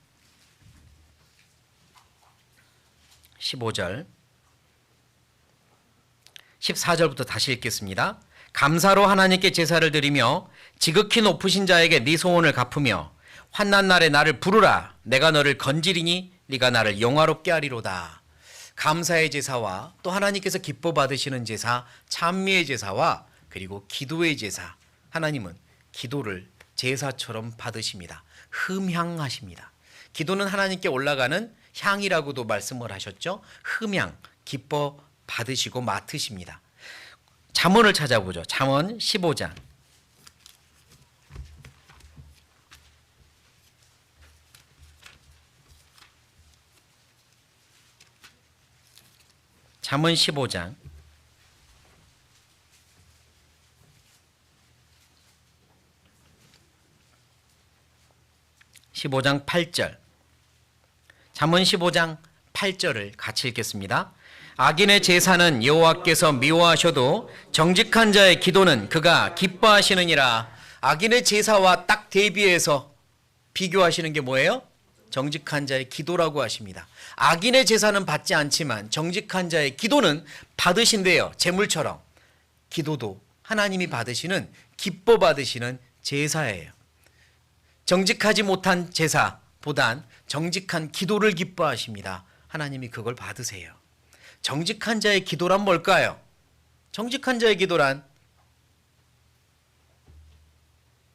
14절부터 다시 읽겠습니다. 감사로 하나님께 제사를 드리며 지극히 높으신 자에게 네 소원을 갚으며 환난 날에 나를 부르라. 내가 너를 건지리니 네가 나를 영화롭게 하리로다. 감사의 제사와 또 하나님께서 기뻐 받으시는 제사, 찬미의 제사와 그리고 기도의 제사. 하나님은 기도를 제사처럼 받으십니다. 흠향하십니다. 기도는 하나님께 올라가는 향이라고도 말씀을 하셨죠. 흠향, 기뻐 받으시고 맡으십니다. 잠언을 찾아보죠. 잠언 15장. 잠언 15장 8절. 잠언 15장 8절을 같이 읽겠습니다. 악인의 제사는 여호와께서 미워하셔도 정직한 자의 기도는 그가 기뻐하시느니라. 악인의 제사와 딱 대비해서 비교하시는 게 뭐예요? 정직한 자의 기도라고 하십니다. 악인의 제사는 받지 않지만 정직한 자의 기도는 받으신대요. 제물처럼. 기도도 하나님이 받으시는, 기뻐 받으시는 제사예요. 정직하지 못한 제사보단 정직한 기도를 기뻐하십니다. 하나님이 그걸 받으세요. 정직한 자의 기도란 뭘까요? 정직한 자의 기도란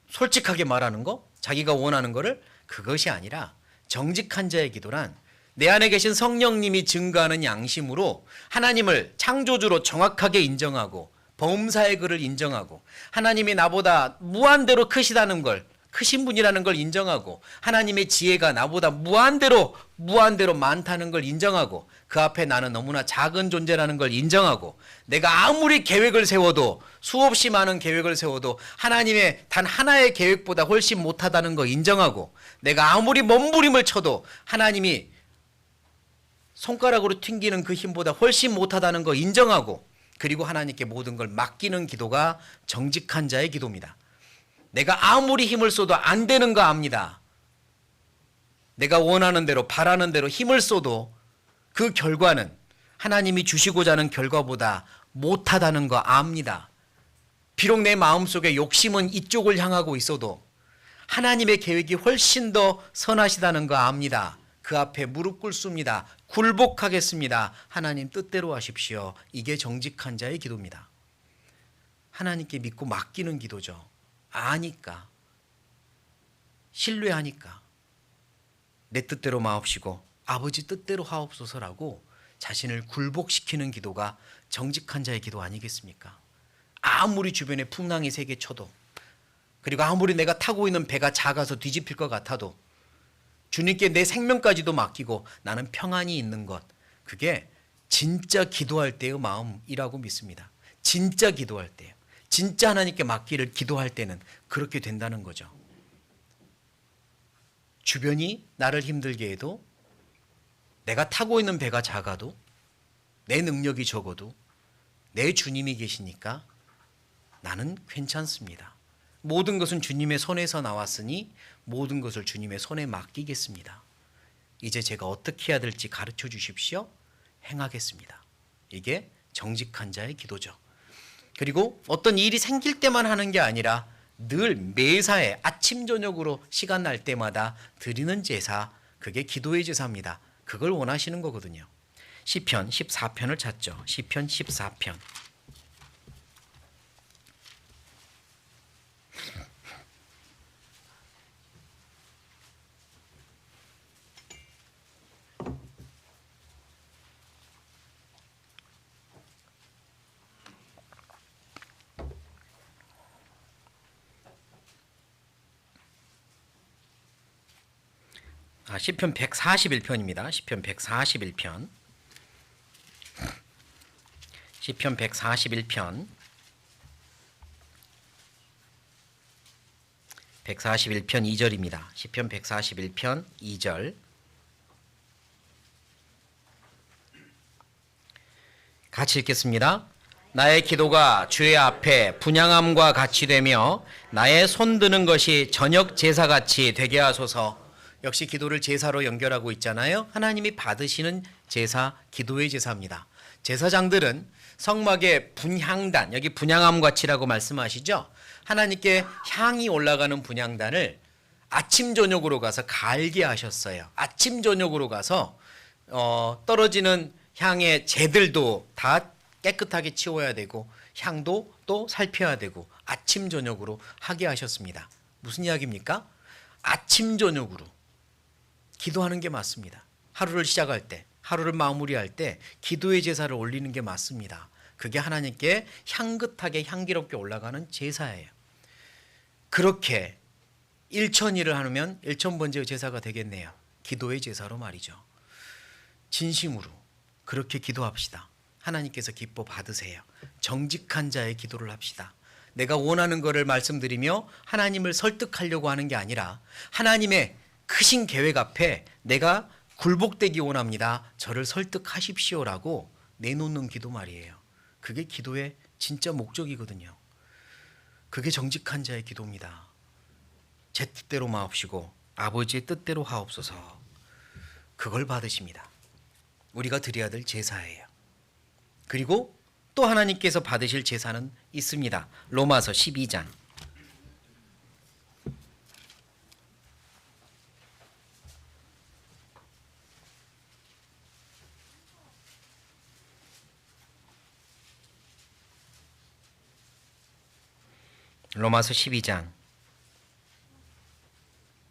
솔직하게 말하는 거, 자기가 원하는 거를, 그것이 아니라 정직한 자의 기도란 내 안에 계신 성령님이 증거하는 양심으로 하나님을 창조주로 정확하게 인정하고 범사의 그를 인정하고 하나님이 나보다 무한대로 크시다는 걸, 크신 분이라는 걸 인정하고 하나님의 지혜가 나보다 무한대로 많다는 걸 인정하고 그 앞에 나는 너무나 작은 존재라는 걸 인정하고 내가 아무리 계획을 세워도 수없이 많은 계획을 세워도 하나님의 단 하나의 계획보다 훨씬 못하다는 거 인정하고 내가 아무리 몸부림을 쳐도 하나님이 손가락으로 튕기는 그 힘보다 훨씬 못하다는 거 인정하고 그리고 하나님께 모든 걸 맡기는 기도가 정직한 자의 기도입니다. 내가 아무리 힘을 써도 안 되는 거 압니다. 내가 원하는 대로 바라는 대로 힘을 써도 그 결과는 하나님이 주시고자 하는 결과보다 못하다는 거 압니다. 비록 내 마음속에 욕심은 이쪽을 향하고 있어도 하나님의 계획이 훨씬 더 선하시다는 거 압니다. 그 앞에 무릎 꿇습니다. 굴복하겠습니다. 하나님 뜻대로 하십시오. 이게 정직한 자의 기도입니다. 하나님께 믿고 맡기는 기도죠. 아니까, 신뢰하니까 내 뜻대로 마옵시고 아버지 뜻대로 하옵소서라고 자신을 굴복시키는 기도가 정직한 자의 기도 아니겠습니까? 아무리 주변에 풍랑이 세게 쳐도 그리고 아무리 내가 타고 있는 배가 작아서 뒤집힐 것 같아도 주님께 내 생명까지도 맡기고 나는 평안이 있는 것, 그게 진짜 기도할 때의 마음이라고 믿습니다. 진짜 기도할 때요. 진짜 하나님께 맡기를 기도할 때는 그렇게 된다는 거죠. 주변이 나를 힘들게 해도 내가 타고 있는 배가 작아도 내 능력이 적어도 내 주님이 계시니까 나는 괜찮습니다. 모든 것은 주님의 손에서 나왔으니 모든 것을 주님의 손에 맡기겠습니다. 이제 제가 어떻게 해야 될지 가르쳐 주십시오. 행하겠습니다. 이게 정직한 자의 기도죠. 그리고 어떤 일이 생길 때만 하는 게 아니라 늘 매사에 아침 저녁으로 시간 날 때마다 드리는 제사, 그게 기도의 제사입니다. 그걸 원하시는 거거든요. 시편 14편을 찾죠. 시편 14편. 시편 141편입니다. 시편 141편. 시편 141편. 141편 2절입니다. 시편 141편 2절. 같이 읽겠습니다. 나의 기도가 주의 앞에 분향함과 같이 되며 나의 손드는 것이 저녁 제사같이 되게 하소서. 역시 기도를 제사로 연결하고 있잖아요. 하나님이 받으시는 제사, 기도의 제사입니다. 제사장들은 성막의 분향단, 여기 분향함같이라고 말씀하시죠. 하나님께 향이 올라가는 분향단을 아침 저녁으로 가서 갈게 하셨어요. 아침 저녁으로 가서 떨어지는 향의 재들도 다 깨끗하게 치워야 되고 향도 또 살펴야 되고 아침 저녁으로 하게 하셨습니다. 무슨 이야기입니까? 아침 저녁으로 기도하는 게 맞습니다. 하루를 시작할 때, 하루를 마무리할 때 기도의 제사를 올리는 게 맞습니다. 그게 하나님께 향긋하게 향기롭게 올라가는 제사예요. 그렇게 1000일을 하면 1000번째 제사가 되겠네요. 기도의 제사로 말이죠. 진심으로 그렇게 기도합시다. 하나님께서 기뻐 받으세요. 정직한 자의 기도를 합시다. 내가 원하는 것을 말씀드리며 하나님을 설득하려고 하는 게 아니라 하나님의 크신 계획 앞에 내가 굴복되기 원합니다. 저를 설득하십시오라고 내놓는 기도 말이에요. 그게 기도의 진짜 목적이거든요. 그게 정직한 자의 기도입니다. 제 뜻대로 마옵시고 아버지의 뜻대로 하옵소서. 그걸 받으십니다. 우리가 드려야 될 제사예요. 그리고 또 하나님께서 받으실 제사는 있습니다. 로마서 12장. 로마서 12장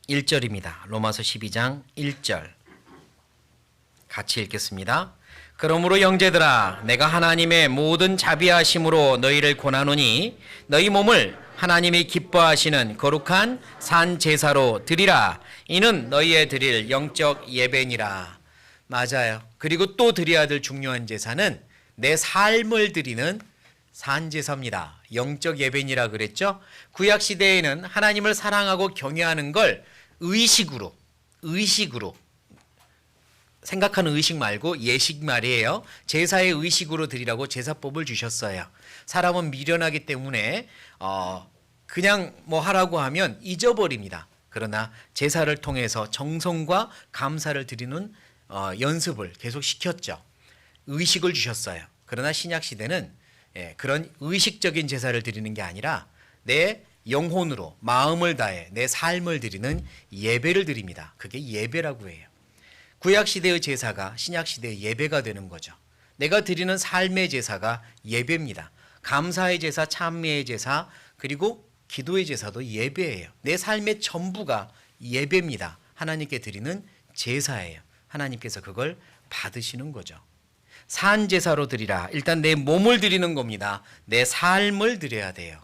1절입니다. 로마서 12장 1절 같이 읽겠습니다. 그러므로 형제들아 내가 하나님의 모든 자비하심으로 너희를 권하노니 너희 몸을 하나님이 기뻐하시는 거룩한 산 제사로 드리라. 이는 너희의 드릴 영적 예배니라. 맞아요. 그리고 또 드려야 될 중요한 제사는 내 삶을 드리는 산 제사입니다. 영적 예배니라 그랬죠. 구약 시대에는 하나님을 사랑하고 경외하는 걸 의식으로 생각하는 의식 말고 예식 말이에요. 제사의 의식으로 드리라고 제사법을 주셨어요. 사람은 미련하기 때문에 그냥 뭐 하라고 하면 잊어버립니다. 그러나 제사를 통해서 정성과 감사를 드리는 연습을 계속 시켰죠. 의식을 주셨어요. 그러나 신약 시대는 그런 의식적인 제사를 드리는 게 아니라 내 영혼으로 마음을 다해 내 삶을 드리는 예배를 드립니다. 그게 예배라고 해요. 구약시대의 제사가 신약시대의 예배가 되는 거죠. 내가 드리는 삶의 제사가 예배입니다. 감사의 제사, 찬미의 제사, 그리고 기도의 제사도 예배예요. 내 삶의 전부가 예배입니다. 하나님께 드리는 제사예요. 하나님께서 그걸 받으시는 거죠. 산 제사로 드리라. 일단 내 몸을 드리는 겁니다. 내 삶을 드려야 돼요.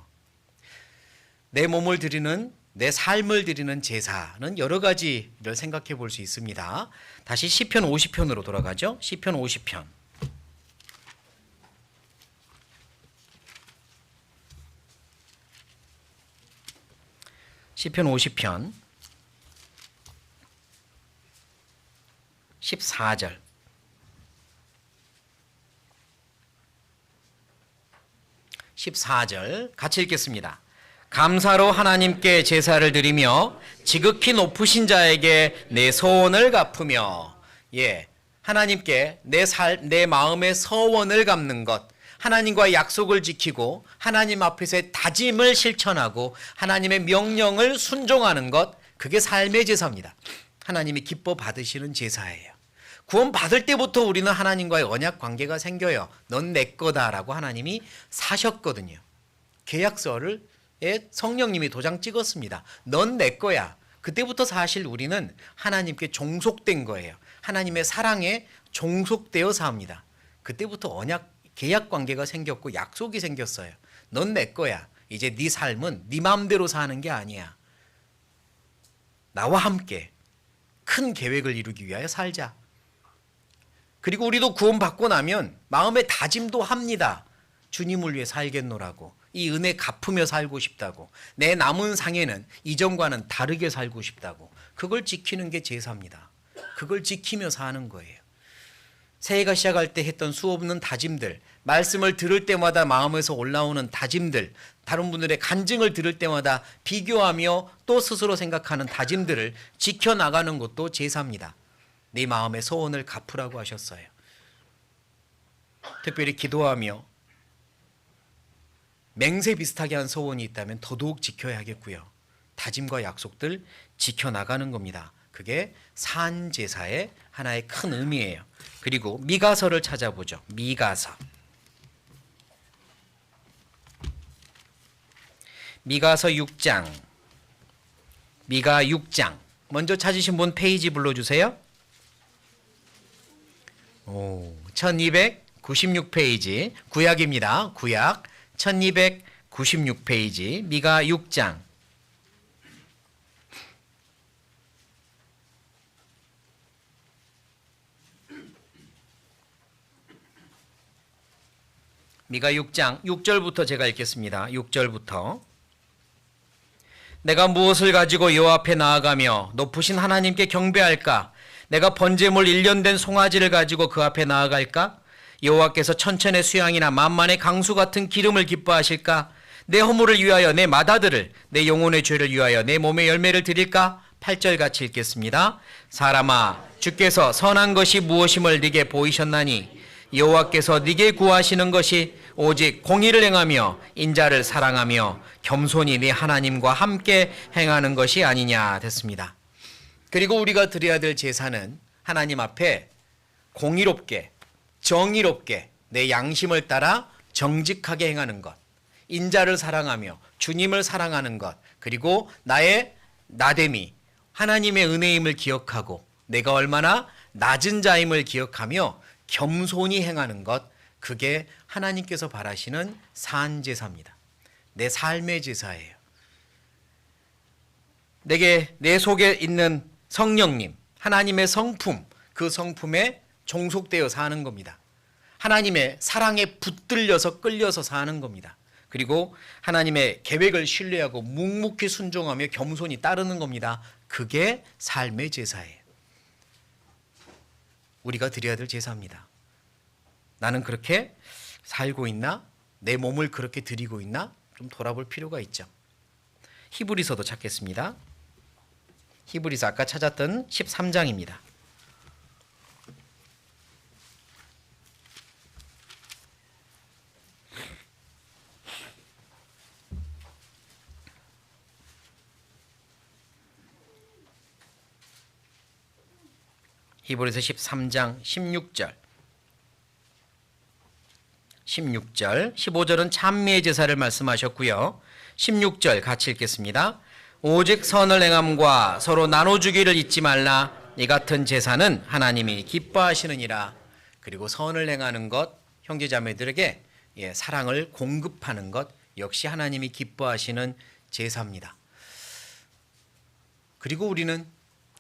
내 몸을 드리는, 내 삶을 드리는 제사는 여러 가지를 생각해 볼 수 있습니다. 다시 시편 50편으로 돌아가죠. 시편 50편. 시편 50편 14절. 같이 읽겠습니다. 감사로 하나님께 제사를 드리며 지극히 높으신 자에게 내 소원을 갚으며. 하나님께 내 마음의 서원을 갚는 것, 하나님과 약속을 지키고 하나님 앞에서의 다짐을 실천하고 하나님의 명령을 순종하는 것, 그게 삶의 제사입니다. 하나님이 기뻐 받으시는 제사예요. 구원 받을 때부터 우리는 하나님과의 언약 관계가 생겨요. 넌 내 거다라고 하나님이 사셨거든요. 계약서를 성령님이 도장 찍었습니다. 넌 내 거야. 그때부터 사실 우리는 하나님께 종속된 거예요. 하나님의 사랑에 종속되어 삽니다. 그때부터 언약 계약 관계가 생겼고 약속이 생겼어요. 넌 내 거야. 이제 네 삶은 네 마음대로 사는 게 아니야. 나와 함께 큰 계획을 이루기 위하여 살자. 그리고 우리도 구원받고 나면 마음의 다짐도 합니다. 주님을 위해 살겠노라고. 이 은혜 갚으며 살고 싶다고. 내 남은 상에는 이전과는 다르게 살고 싶다고. 그걸 지키는 게 제사입니다. 그걸 지키며 사는 거예요. 새해가 시작할 때 했던 수없는 다짐들, 말씀을 들을 때마다 마음에서 올라오는 다짐들, 다른 분들의 간증을 들을 때마다 비교하며 또 스스로 생각하는 다짐들을 지켜나가는 것도 제사입니다. 네 마음의 소원을 갚으라고 하셨어요. 특별히 기도하며 맹세 비슷하게 한 소원이 있다면 더더욱 지켜야겠고요. 다짐과 약속들 지켜나가는 겁니다. 그게 산제사의 하나의 큰 의미예요. 그리고 미가서를 찾아보죠. 미가서 6장. 미가 6장. 먼저 찾으신 분 페이지 불러주세요. 1296페이지. 구약입니다. 구약 1296페이지. 미가 6장. 미가 6장 6절부터 제가 읽겠습니다. 6절부터. 내가 무엇을 가지고 여호와 앞에 나아가며 높으신 하나님께 경배할까? 내가 번제물 1년 된 송아지를 가지고 그 앞에 나아갈까? 여호와께서 천천의 수양이나 만만의 강수 같은 기름을 기뻐하실까? 내 허물을 위하여 내 맏아들을, 내 영혼의 죄를 위하여 내 몸의 열매를 드릴까? 8절 같이 읽겠습니다. 사람아, 주께서 선한 것이 무엇임을 네게 보이셨나니 여호와께서 네게 구하시는 것이 오직 공의를 행하며 인자를 사랑하며 겸손히 네 하나님과 함께 행하는 것이 아니냐 됐습니다. 그리고 우리가 드려야 될 제사는 하나님 앞에 공의롭게 정의롭게 내 양심을 따라 정직하게 행하는 것, 인자를 사랑하며 주님을 사랑하는 것, 그리고 나의 나됨이 하나님의 은혜임을 기억하고 내가 얼마나 낮은 자임을 기억하며 겸손히 행하는 것, 그게 하나님께서 바라시는 산제사입니다. 내 삶의 제사예요. 내 속에 있는 성령님, 하나님의 성품, 그 성품에 종속되어 사는 겁니다. 하나님의 사랑에 붙들려서 끌려서 사는 겁니다. 그리고 하나님의 계획을 신뢰하고 묵묵히 순종하며 겸손히 따르는 겁니다. 그게 삶의 제사예요. 우리가 드려야 될 제사입니다. 나는 그렇게 살고 있나? 내 몸을 그렇게 드리고 있나? 좀 돌아볼 필요가 있죠. 히브리서도 찾겠습니다. 히브리서 아까 찾았던 13장입니다. 히브리서 13장 16절 15절은 찬미의 제사를 말씀하셨고요. 16절 같이 읽겠습니다. 오직 선을 행함과 서로 나눠주기를 잊지 말라. 이 같은 제사는 하나님이 기뻐하시느니라. 그리고 선을 행하는 것, 형제자매들에게 사랑을 공급하는 것 역시 하나님이 기뻐하시는 제사입니다. 그리고 우리는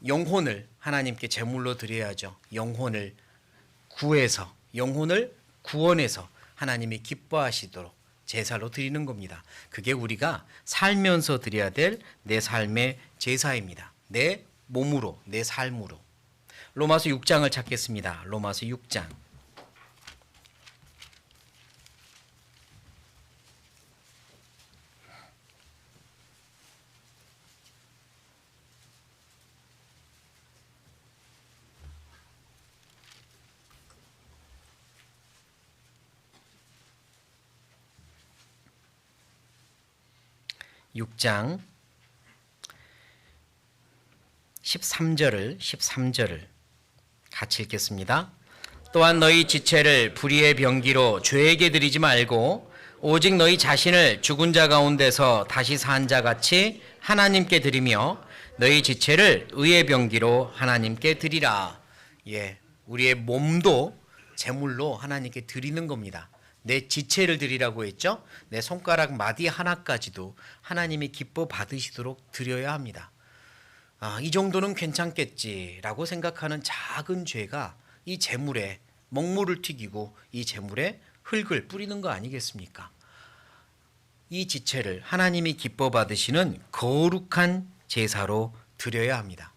영혼을 하나님께 제물로 드려야죠. 영혼을 구해서, 영혼을 구원해서 하나님이 기뻐하시도록 제사로 드리는 겁니다. 그게 우리가 살면서 드려야 될 내 삶의 제사입니다. 내 몸으로, 내 삶으로. 로마서 6장을 찾겠습니다. 로마서 6장. 육 장 13절을 같이 읽겠습니다. 또한 너희 지체를 불의의 병기로 죄에게 드리지 말고 오직 너희 자신을 죽은 자 가운데서 다시 산 자 같이 하나님께 드리며 너희 지체를 의의 병기로 하나님께 드리라. 우리의 몸도 제물로 하나님께 드리는 겁니다. 내 지체를 드리라고 했죠. 내 손가락 마디 하나까지도 하나님이 기뻐 받으시도록 드려야 합니다. 이 정도는 괜찮겠지라고 생각하는 작은 죄가 이 제물에 먹물을 튀기고 이 제물에 흙을 뿌리는 거 아니겠습니까? 이 지체를 하나님이 기뻐 받으시는 거룩한 제사로 드려야 합니다.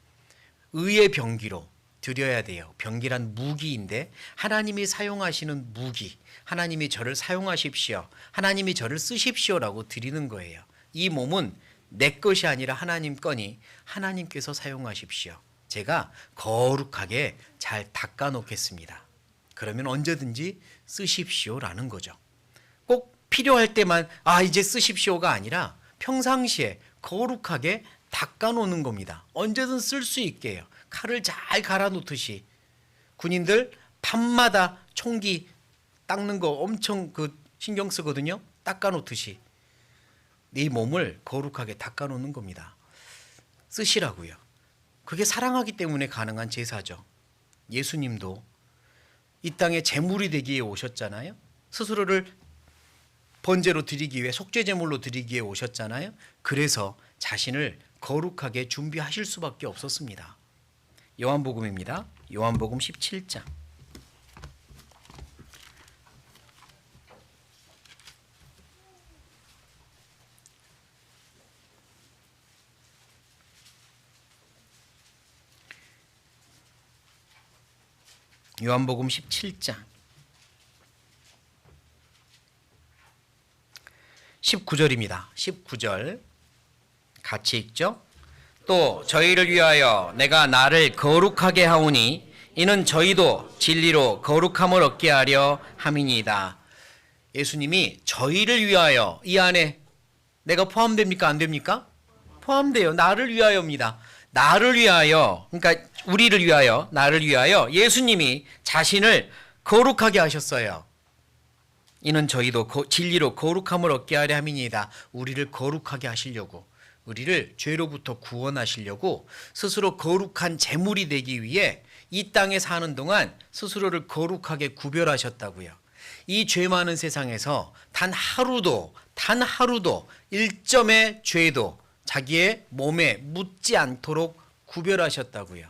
의의 병기로 드려야 돼요. 병기란 무기인데 하나님이 사용하시는 무기, 하나님이 저를 사용하십시오, 하나님이 저를 쓰십시오라고 드리는 거예요. 이 몸은 내 것이 아니라 하나님 거니 하나님께서 사용하십시오. 제가 거룩하게 잘 닦아 놓겠습니다. 그러면 언제든지 쓰십시오라는 거죠. 꼭 필요할 때만 이제 쓰십시오가 아니라 평상시에 거룩하게 닦아 놓는 겁니다. 언제든 쓸 수 있게 해요. 칼을 잘 갈아 놓듯이. 군인들 밤마다 총기 닦는 거 엄청 신경 쓰거든요. 닦아 놓듯이 네 몸을 거룩하게 닦아 놓는 겁니다. 쓰시라고요. 그게 사랑하기 때문에 가능한 제사죠. 예수님도 이 땅에 제물이 되기 위해 오셨잖아요. 스스로를 번제로 드리기 위해, 속죄 제물로 드리기 위해 오셨잖아요. 그래서 자신을 거룩하게 준비하실 수밖에 없었습니다. 요한복음입니다. 요한복음 17장. 요한복음 17장 19절입니다. 19절 같이 읽죠. 또 저희를 위하여 내가 나를 거룩하게 하오니 이는 저희도 진리로 거룩함을 얻게 하려 함이니이다. 예수님이 저희를 위하여, 이 안에 내가 포함됩니까? 안 됩니까? 포함돼요. 나를 위하여입니다. 나를 위하여, 그러니까 우리를 위하여, 나를 위하여 예수님이 자신을 거룩하게 하셨어요. 이는 저희도 진리로 거룩함을 얻게 하려 함이니이다. 우리를 거룩하게 하시려고, 우리를 죄로부터 구원하시려고 스스로 거룩한 제물이 되기 위해 이 땅에 사는 동안 스스로를 거룩하게 구별하셨다고요. 이 죄 많은 세상에서 단 하루도 일점의 죄도 자기의 몸에 묻지 않도록 구별하셨다고요.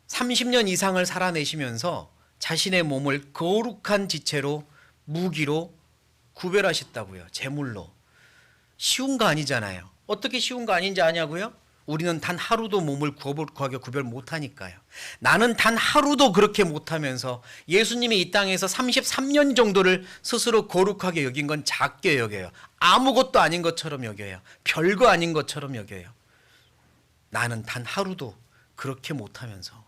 30년 이상을 살아내시면서 자신의 몸을 거룩한 지체로, 무기로 구별하셨다고요. 제물로. 쉬운 거 아니잖아요. 어떻게 쉬운 거 아닌지 아냐고요? 우리는 단 하루도 몸을 거룩하게 구별 못하니까요. 나는 단 하루도 그렇게 못하면서 예수님이 이 땅에서 33년 정도를 스스로 거룩하게 여긴 건 작게 여겨요. 아무것도 아닌 것처럼 여겨요. 별거 아닌 것처럼 여겨요. 나는 단 하루도 그렇게 못하면서.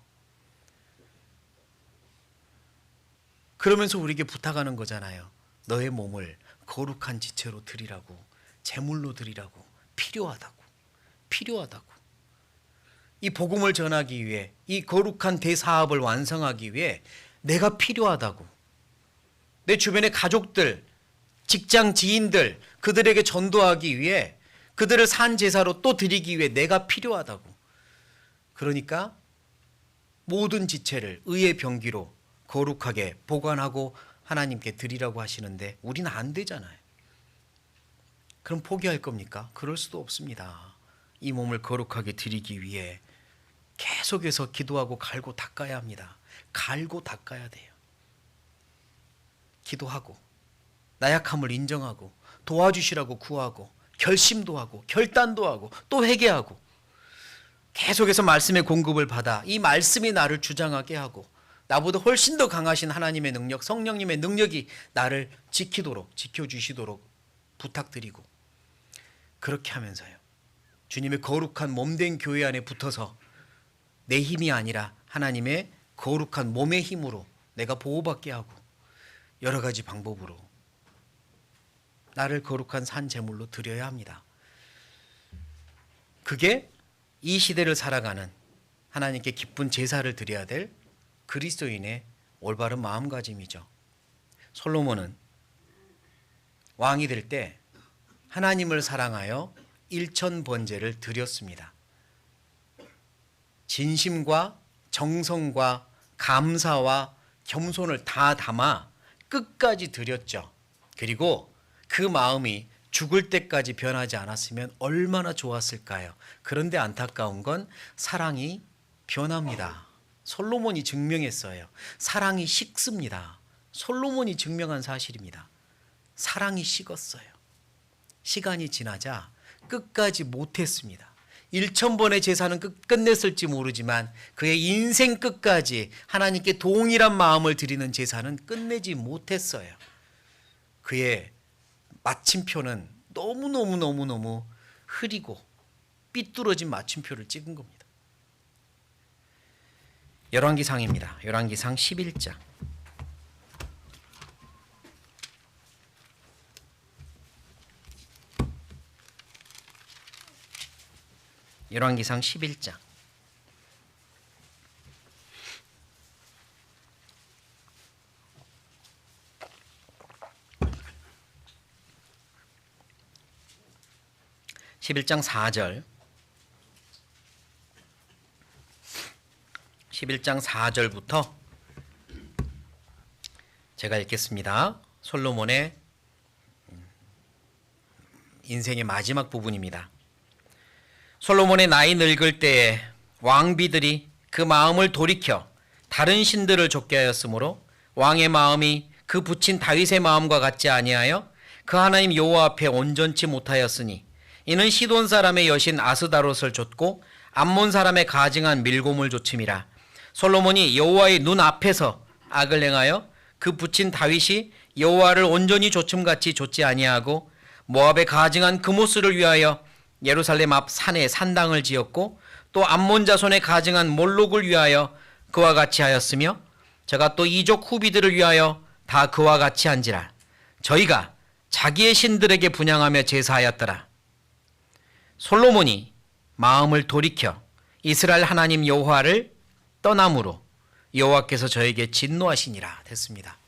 그러면서 우리에게 부탁하는 거잖아요. 너의 몸을 거룩한 지체로 드리라고, 제물로 드리라고, 필요하다고. 이 복음을 전하기 위해, 이 거룩한 대사업을 완성하기 위해 내가 필요하다고. 내 주변의 가족들, 직장 지인들, 그들에게 전도하기 위해, 그들을 산 제사로 또 드리기 위해 내가 필요하다고. 그러니까 모든 지체를 의의 병기로 거룩하게 보관하고 하나님께 드리라고 하시는데 우리는 안 되잖아요. 그럼 포기할 겁니까? 그럴 수도 없습니다. 이 몸을 거룩하게 드리기 위해 계속해서 기도하고 갈고 닦아야 합니다. 갈고 닦아야 돼요. 기도하고 나약함을 인정하고 도와주시라고 구하고 결심도 하고 결단도 하고 또 회개하고 계속해서 말씀의 공급을 받아 이 말씀이 나를 주장하게 하고 나보다 훨씬 더 강하신 하나님의 능력, 성령님의 능력이 나를 지키도록, 지켜주시도록 부탁드리고, 그렇게 하면서요, 주님의 거룩한 몸된 교회 안에 붙어서 내 힘이 아니라 하나님의 거룩한 몸의 힘으로 내가 보호받게 하고 여러 가지 방법으로 나를 거룩한 산 제물로 드려야 합니다. 그게 이 시대를 살아가는 하나님께 기쁜 제사를 드려야 될 그리스도인의 올바른 마음가짐이죠. 솔로몬은 왕이 될 때 하나님을 사랑하여 일천번제를 드렸습니다. 진심과 정성과 감사와 겸손을 다 담아 끝까지 드렸죠. 그리고 그 마음이 죽을 때까지 변하지 않았으면 얼마나 좋았을까요? 그런데 안타까운 건 사랑이 변합니다. 솔로몬이 증명했어요. 사랑이 식습니다. 솔로몬이 증명한 사실입니다. 사랑이 식었어요. 시간이 지나자 끝까지 못했습니다. 1000번의 제사는 끝냈을지 모르지만 그의 인생 끝까지 하나님께 동일한 마음을 드리는 제사는 끝내지 못했어요. 그의 마침표는 너무너무 흐리고 삐뚤어진 마침표를 찍은 겁니다. 열왕기상입니다. 열왕기상 11장. 열왕기상 11장. (11장 4절) 11장 4절부터 제가 읽겠습니다. 솔로몬의 인생의 마지막 부분입니다. 솔로몬의 나이 늙을 때에 왕비들이 그 마음을 돌이켜 다른 신들을 좇게 하였으므로 왕의 마음이 그 붙인 다윗의 마음과 같지 아니하여 그 하나님 여호와 앞에 온전치 못하였으니 이는 시돈 사람의 여신 아스다롯을 좇고 암몬 사람의 가증한 밀곰을 좇음이라. 솔로몬이 여호와의 눈 앞에서 악을 행하여 그 붙인 다윗이 여호와를 온전히 조춤같이 좇지 아니하고 모압에 가증한 그모스를 위하여 예루살렘 앞 산에 산당을 지었고 또 암몬 자손에 가증한 몰록을 위하여 그와 같이 하였으며 저가 또 이족 후비들을 위하여 다 그와 같이 한지라. 저희가 자기의 신들에게 분향하며 제사하였더라. 솔로몬이 마음을 돌이켜 이스라엘 하나님 여호와를 떠남으로 여호와께서 저에게 진노하시니라 됐습니다.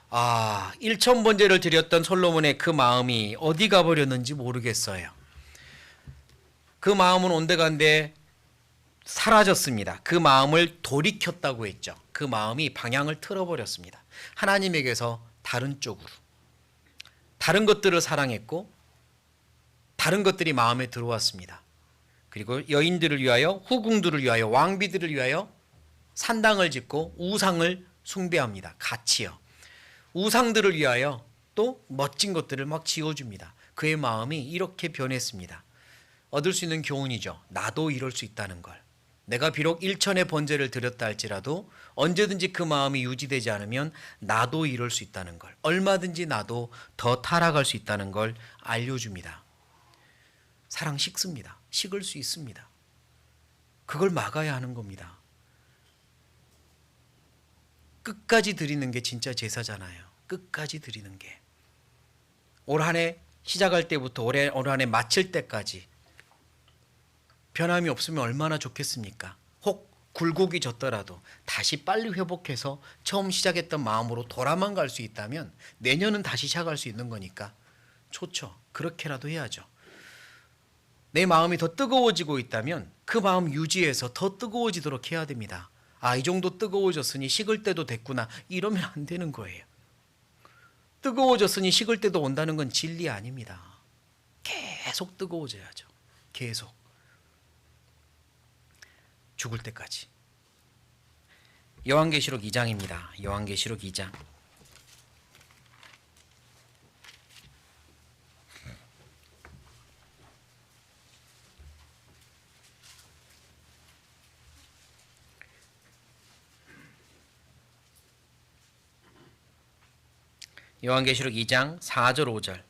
1000번제를 드렸던 솔로몬의 그 마음이 어디 가버렸는지 모르겠어요. 그 마음은 온데간데 사라졌습니다. 그 마음을 돌이켰다고 했죠. 그 마음이 방향을 틀어버렸습니다. 하나님에게서 다른 쪽으로. 다른 것들을 사랑했고 다른 것들이 마음에 들어왔습니다. 그리고 여인들을 위하여, 후궁들을 위하여, 왕비들을 위하여 산당을 짓고 우상을 숭배합니다. 같이요. 우상들을 위하여 또 멋진 것들을 막 지어줍니다. 그의 마음이 이렇게 변했습니다. 얻을 수 있는 교훈이죠. 나도 이럴 수 있다는 걸. 내가 비록 1000의 번제를 드렸다 할지라도 언제든지 그 마음이 유지되지 않으면 나도 이럴 수 있다는 걸, 얼마든지 나도 더 타락할 수 있다는 걸 알려줍니다. 사랑 식습니다. 식을 수 있습니다. 그걸 막아야 하는 겁니다. 끝까지 드리는 게 진짜 제사잖아요. 끝까지 드리는 게. 올 한 해 시작할 때부터 올 한 해 마칠 때까지 변함이 없으면 얼마나 좋겠습니까? 혹 굴곡이 졌더라도 다시 빨리 회복해서 처음 시작했던 마음으로 돌아만 갈 수 있다면 내년은 다시 시작할 수 있는 거니까 좋죠. 그렇게라도 해야죠. 내 마음이 더 뜨거워지고 있다면 그 마음 유지해서 더 뜨거워지도록 해야 됩니다. 이 정도 뜨거워졌으니 식을 때도 됐구나. 이러면 안 되는 거예요. 뜨거워졌으니 식을 때도 온다는 건 진리 아닙니다. 계속 뜨거워져야죠. 계속. 죽을 때까지. 요한계시록 2장입니다. 요한계시록 2장. 요한계시록 2장 4절 5절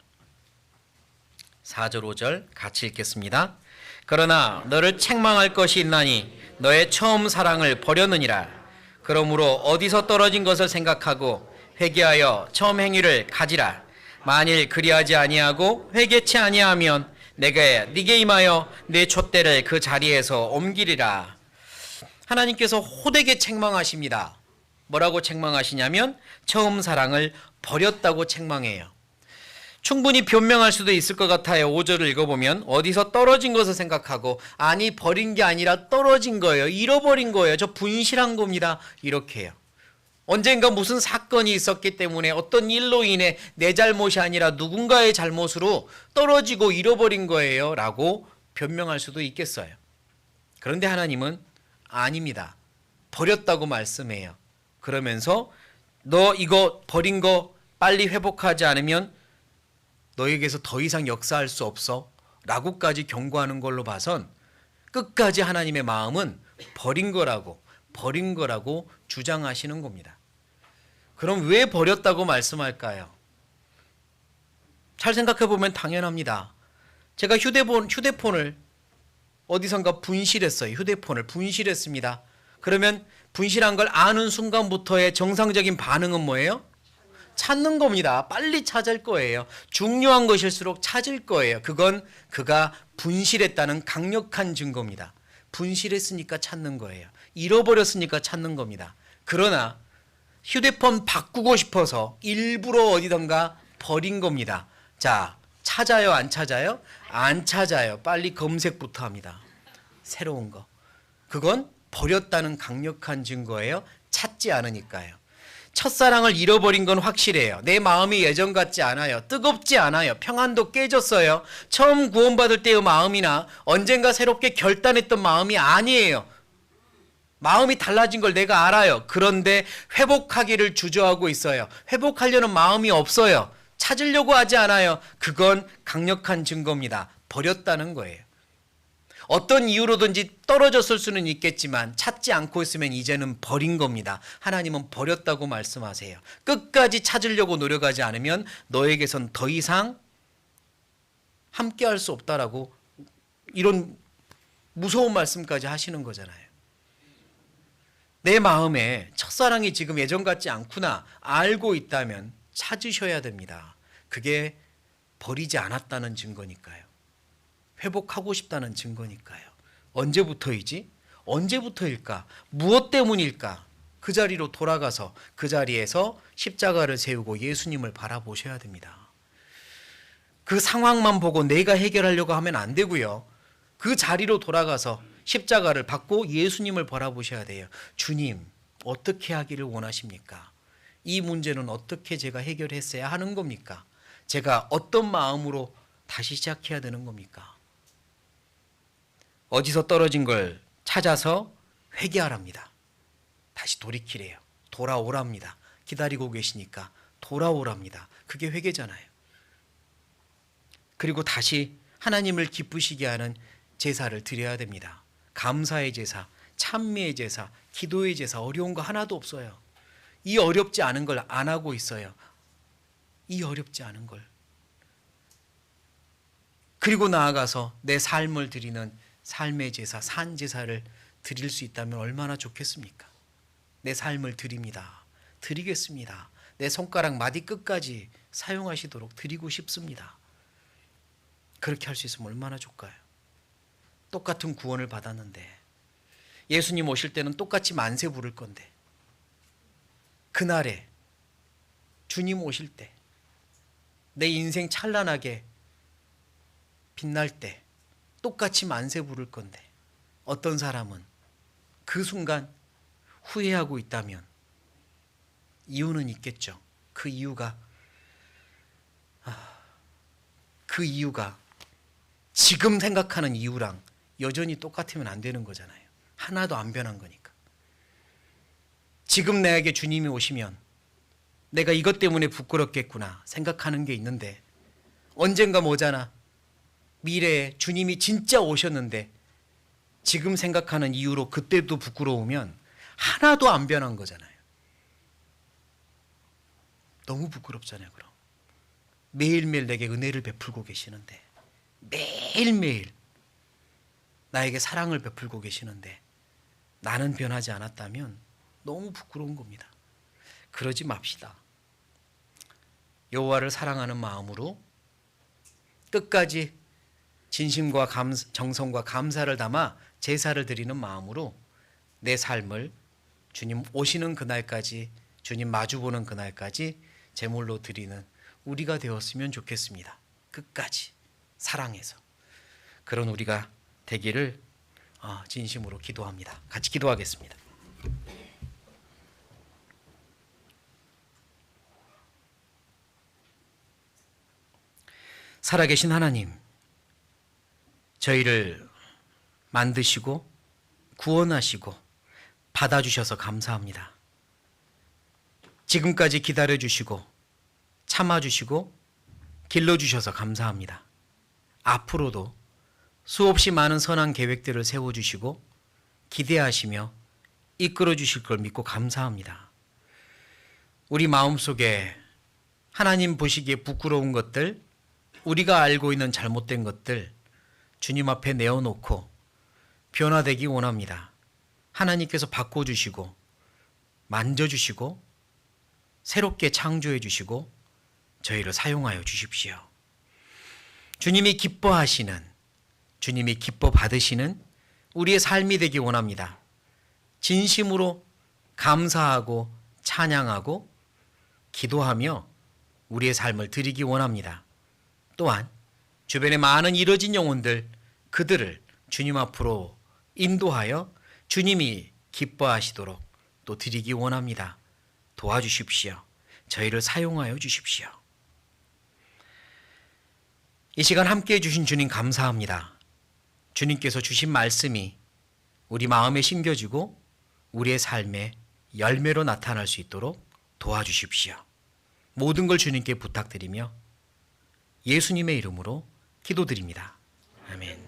4절 5절 같이 읽겠습니다. 그러나 너를 책망할 것이 있나니 너의 처음 사랑을 버렸느니라. 그러므로 어디서 떨어진 것을 생각하고 회개하여 처음 행위를 가지라. 만일 그리하지 아니하고 회개치 아니하면 내가 네게 임하여 내 촛대를 그 자리에서 옮기리라. 하나님께서 호되게 책망하십니다. 뭐라고 책망하시냐면 처음 사랑을 버렸다고 책망해요. 충분히 변명할 수도 있을 것 같아요. 5절을 읽어보면 어디서 떨어진 것을 생각하고 아니 버린 게 아니라 떨어진 거예요. 잃어버린 거예요. 저 분실한 겁니다. 이렇게 해요. 언젠가 무슨 사건이 있었기 때문에 어떤 일로 인해 내 잘못이 아니라 누군가의 잘못으로 떨어지고 잃어버린 거예요. 라고 변명할 수도 있겠어요. 그런데 하나님은 아닙니다. 버렸다고 말씀해요. 그러면서 너 이거 버린 거 빨리 회복하지 않으면 너에게서 더 이상 역사할 수 없어 라고까지 경고하는 걸로 봐선 끝까지 하나님의 마음은 버린 거라고 주장하시는 겁니다. 그럼 왜 버렸다고 말씀할까요? 잘 생각해 보면 당연합니다. 제가 휴대폰을 어디선가 분실했어요. 휴대폰을 분실했습니다. 그러면 분실한 걸 아는 순간부터의 정상적인 반응은 뭐예요? 찾는 겁니다. 빨리 찾을 거예요. 중요한 것일수록 찾을 거예요. 그건 그가 분실했다는 강력한 증거입니다. 분실했으니까 찾는 거예요. 잃어버렸으니까 찾는 겁니다. 그러나 휴대폰 바꾸고 싶어서 일부러 어디던가 버린 겁니다. 자, 찾아요? 안 찾아요? 안 찾아요. 빨리 검색부터 합니다. 새로운 거. 그건 버렸다는 강력한 증거예요. 찾지 않으니까요. 첫사랑을 잃어버린 건 확실해요. 내 마음이 예전 같지 않아요. 뜨겁지 않아요. 평안도 깨졌어요. 처음 구원받을 때의 마음이나 언젠가 새롭게 결단했던 마음이 아니에요. 마음이 달라진 걸 내가 알아요. 그런데 회복하기를 주저하고 있어요. 회복하려는 마음이 없어요. 찾으려고 하지 않아요. 그건 강력한 증거입니다. 버렸다는 거예요. 어떤 이유로든지 떨어졌을 수는 있겠지만 찾지 않고 있으면 이제는 버린 겁니다. 하나님은 버렸다고 말씀하세요. 끝까지 찾으려고 노력하지 않으면 너에게선 더 이상 함께할 수 없다라고 이런 무서운 말씀까지 하시는 거잖아요. 내 마음에 첫사랑이 지금 예전 같지 않구나 알고 있다면 찾으셔야 됩니다. 그게 버리지 않았다는 증거니까요. 회복하고 싶다는 증거니까요. 언제부터이지? 언제부터일까? 무엇 때문일까? 그 자리로 돌아가서 그 자리에서 십자가를 세우고 예수님을 바라보셔야 됩니다. 그 상황만 보고 내가 해결하려고 하면 안 되고요. 그 자리로 돌아가서 십자가를 받고 예수님을 바라보셔야 돼요. 주님, 어떻게 하기를 원하십니까? 이 문제는 어떻게 제가 해결했어야 하는 겁니까? 제가 어떤 마음으로 다시 시작해야 되는 겁니까? 어디서 떨어진 걸 찾아서 회개하랍니다. 다시 돌이키래요. 돌아오랍니다. 기다리고 계시니까 돌아오랍니다. 그게 회개잖아요. 그리고 다시 하나님을 기쁘시게 하는 제사를 드려야 됩니다. 감사의 제사, 찬미의 제사, 기도의 제사, 어려운 거 하나도 없어요. 이 어렵지 않은 걸 안 하고 있어요. 이 어렵지 않은 걸. 그리고 나아가서 내 삶을 드리는 삶의 제사, 산 제사를 드릴 수 있다면 얼마나 좋겠습니까? 내 삶을 드립니다. 드리겠습니다. 내 손가락 마디 끝까지 사용하시도록 드리고 싶습니다. 그렇게 할 수 있으면 얼마나 좋을까요? 똑같은 구원을 받았는데 예수님 오실 때는 똑같이 만세 부를 건데 그날에 주님 오실 때 내 인생 찬란하게 빛날 때 똑같이 만세 부를 건데 어떤 사람은 그 순간 후회하고 있다면 이유는 있겠죠. 그 이유가 지금 생각하는 이유랑 여전히 똑같으면 안 되는 거잖아요. 하나도 안 변한 거니까. 지금 내게 주님이 오시면 내가 이것 때문에 부끄럽겠구나 생각하는 게 있는데 언젠가 뭐잖아. 미래에 주님이 진짜 오셨는데 지금 생각하는 이유로 그때도 부끄러우면 하나도 안 변한 거잖아요. 너무 부끄럽잖아요. 그럼 매일매일 내게 은혜를 베풀고 계시는데 매일매일 나에게 사랑을 베풀고 계시는데 나는 변하지 않았다면 너무 부끄러운 겁니다. 그러지 맙시다. 여호와를 사랑하는 마음으로 끝까지 진심과 정성과 감사를 담아 제사를 드리는 마음으로 내 삶을 주님 오시는 그날까지, 주님 마주보는 그날까지 제물로 드리는 우리가 되었으면 좋겠습니다. 끝까지 사랑해서. 그런 우리가 되기를 진심으로 기도합니다. 같이 기도하겠습니다. 살아계신 하나님, 저희를 만드시고 구원하시고 받아주셔서 감사합니다. 지금까지 기다려주시고 참아주시고 길러주셔서 감사합니다. 앞으로도 수없이 많은 선한 계획들을 세워주시고 기대하시며 이끌어주실 걸 믿고 감사합니다. 우리 마음속에 하나님 보시기에 부끄러운 것들, 우리가 알고 있는 잘못된 것들 주님 앞에 내어놓고 변화되기 원합니다. 하나님께서 바꿔주시고 만져주시고 새롭게 창조해 주시고 저희를 사용하여 주십시오. 주님이 기뻐하시는, 주님이 기뻐 받으시는 우리의 삶이 되기 원합니다. 진심으로 감사하고 찬양하고 기도하며 우리의 삶을 드리기 원합니다. 또한 주변에 많은 잃어진 영혼들, 그들을 주님 앞으로 인도하여 주님이 기뻐하시도록 또 드리기 원합니다. 도와주십시오. 저희를 사용하여 주십시오. 이 시간 함께해 주신 주님 감사합니다. 주님께서 주신 말씀이 우리 마음에 심겨지고 우리의 삶에 열매로 나타날 수 있도록 도와주십시오. 모든 걸 주님께 부탁드리며 예수님의 이름으로 기도드립니다. 아멘.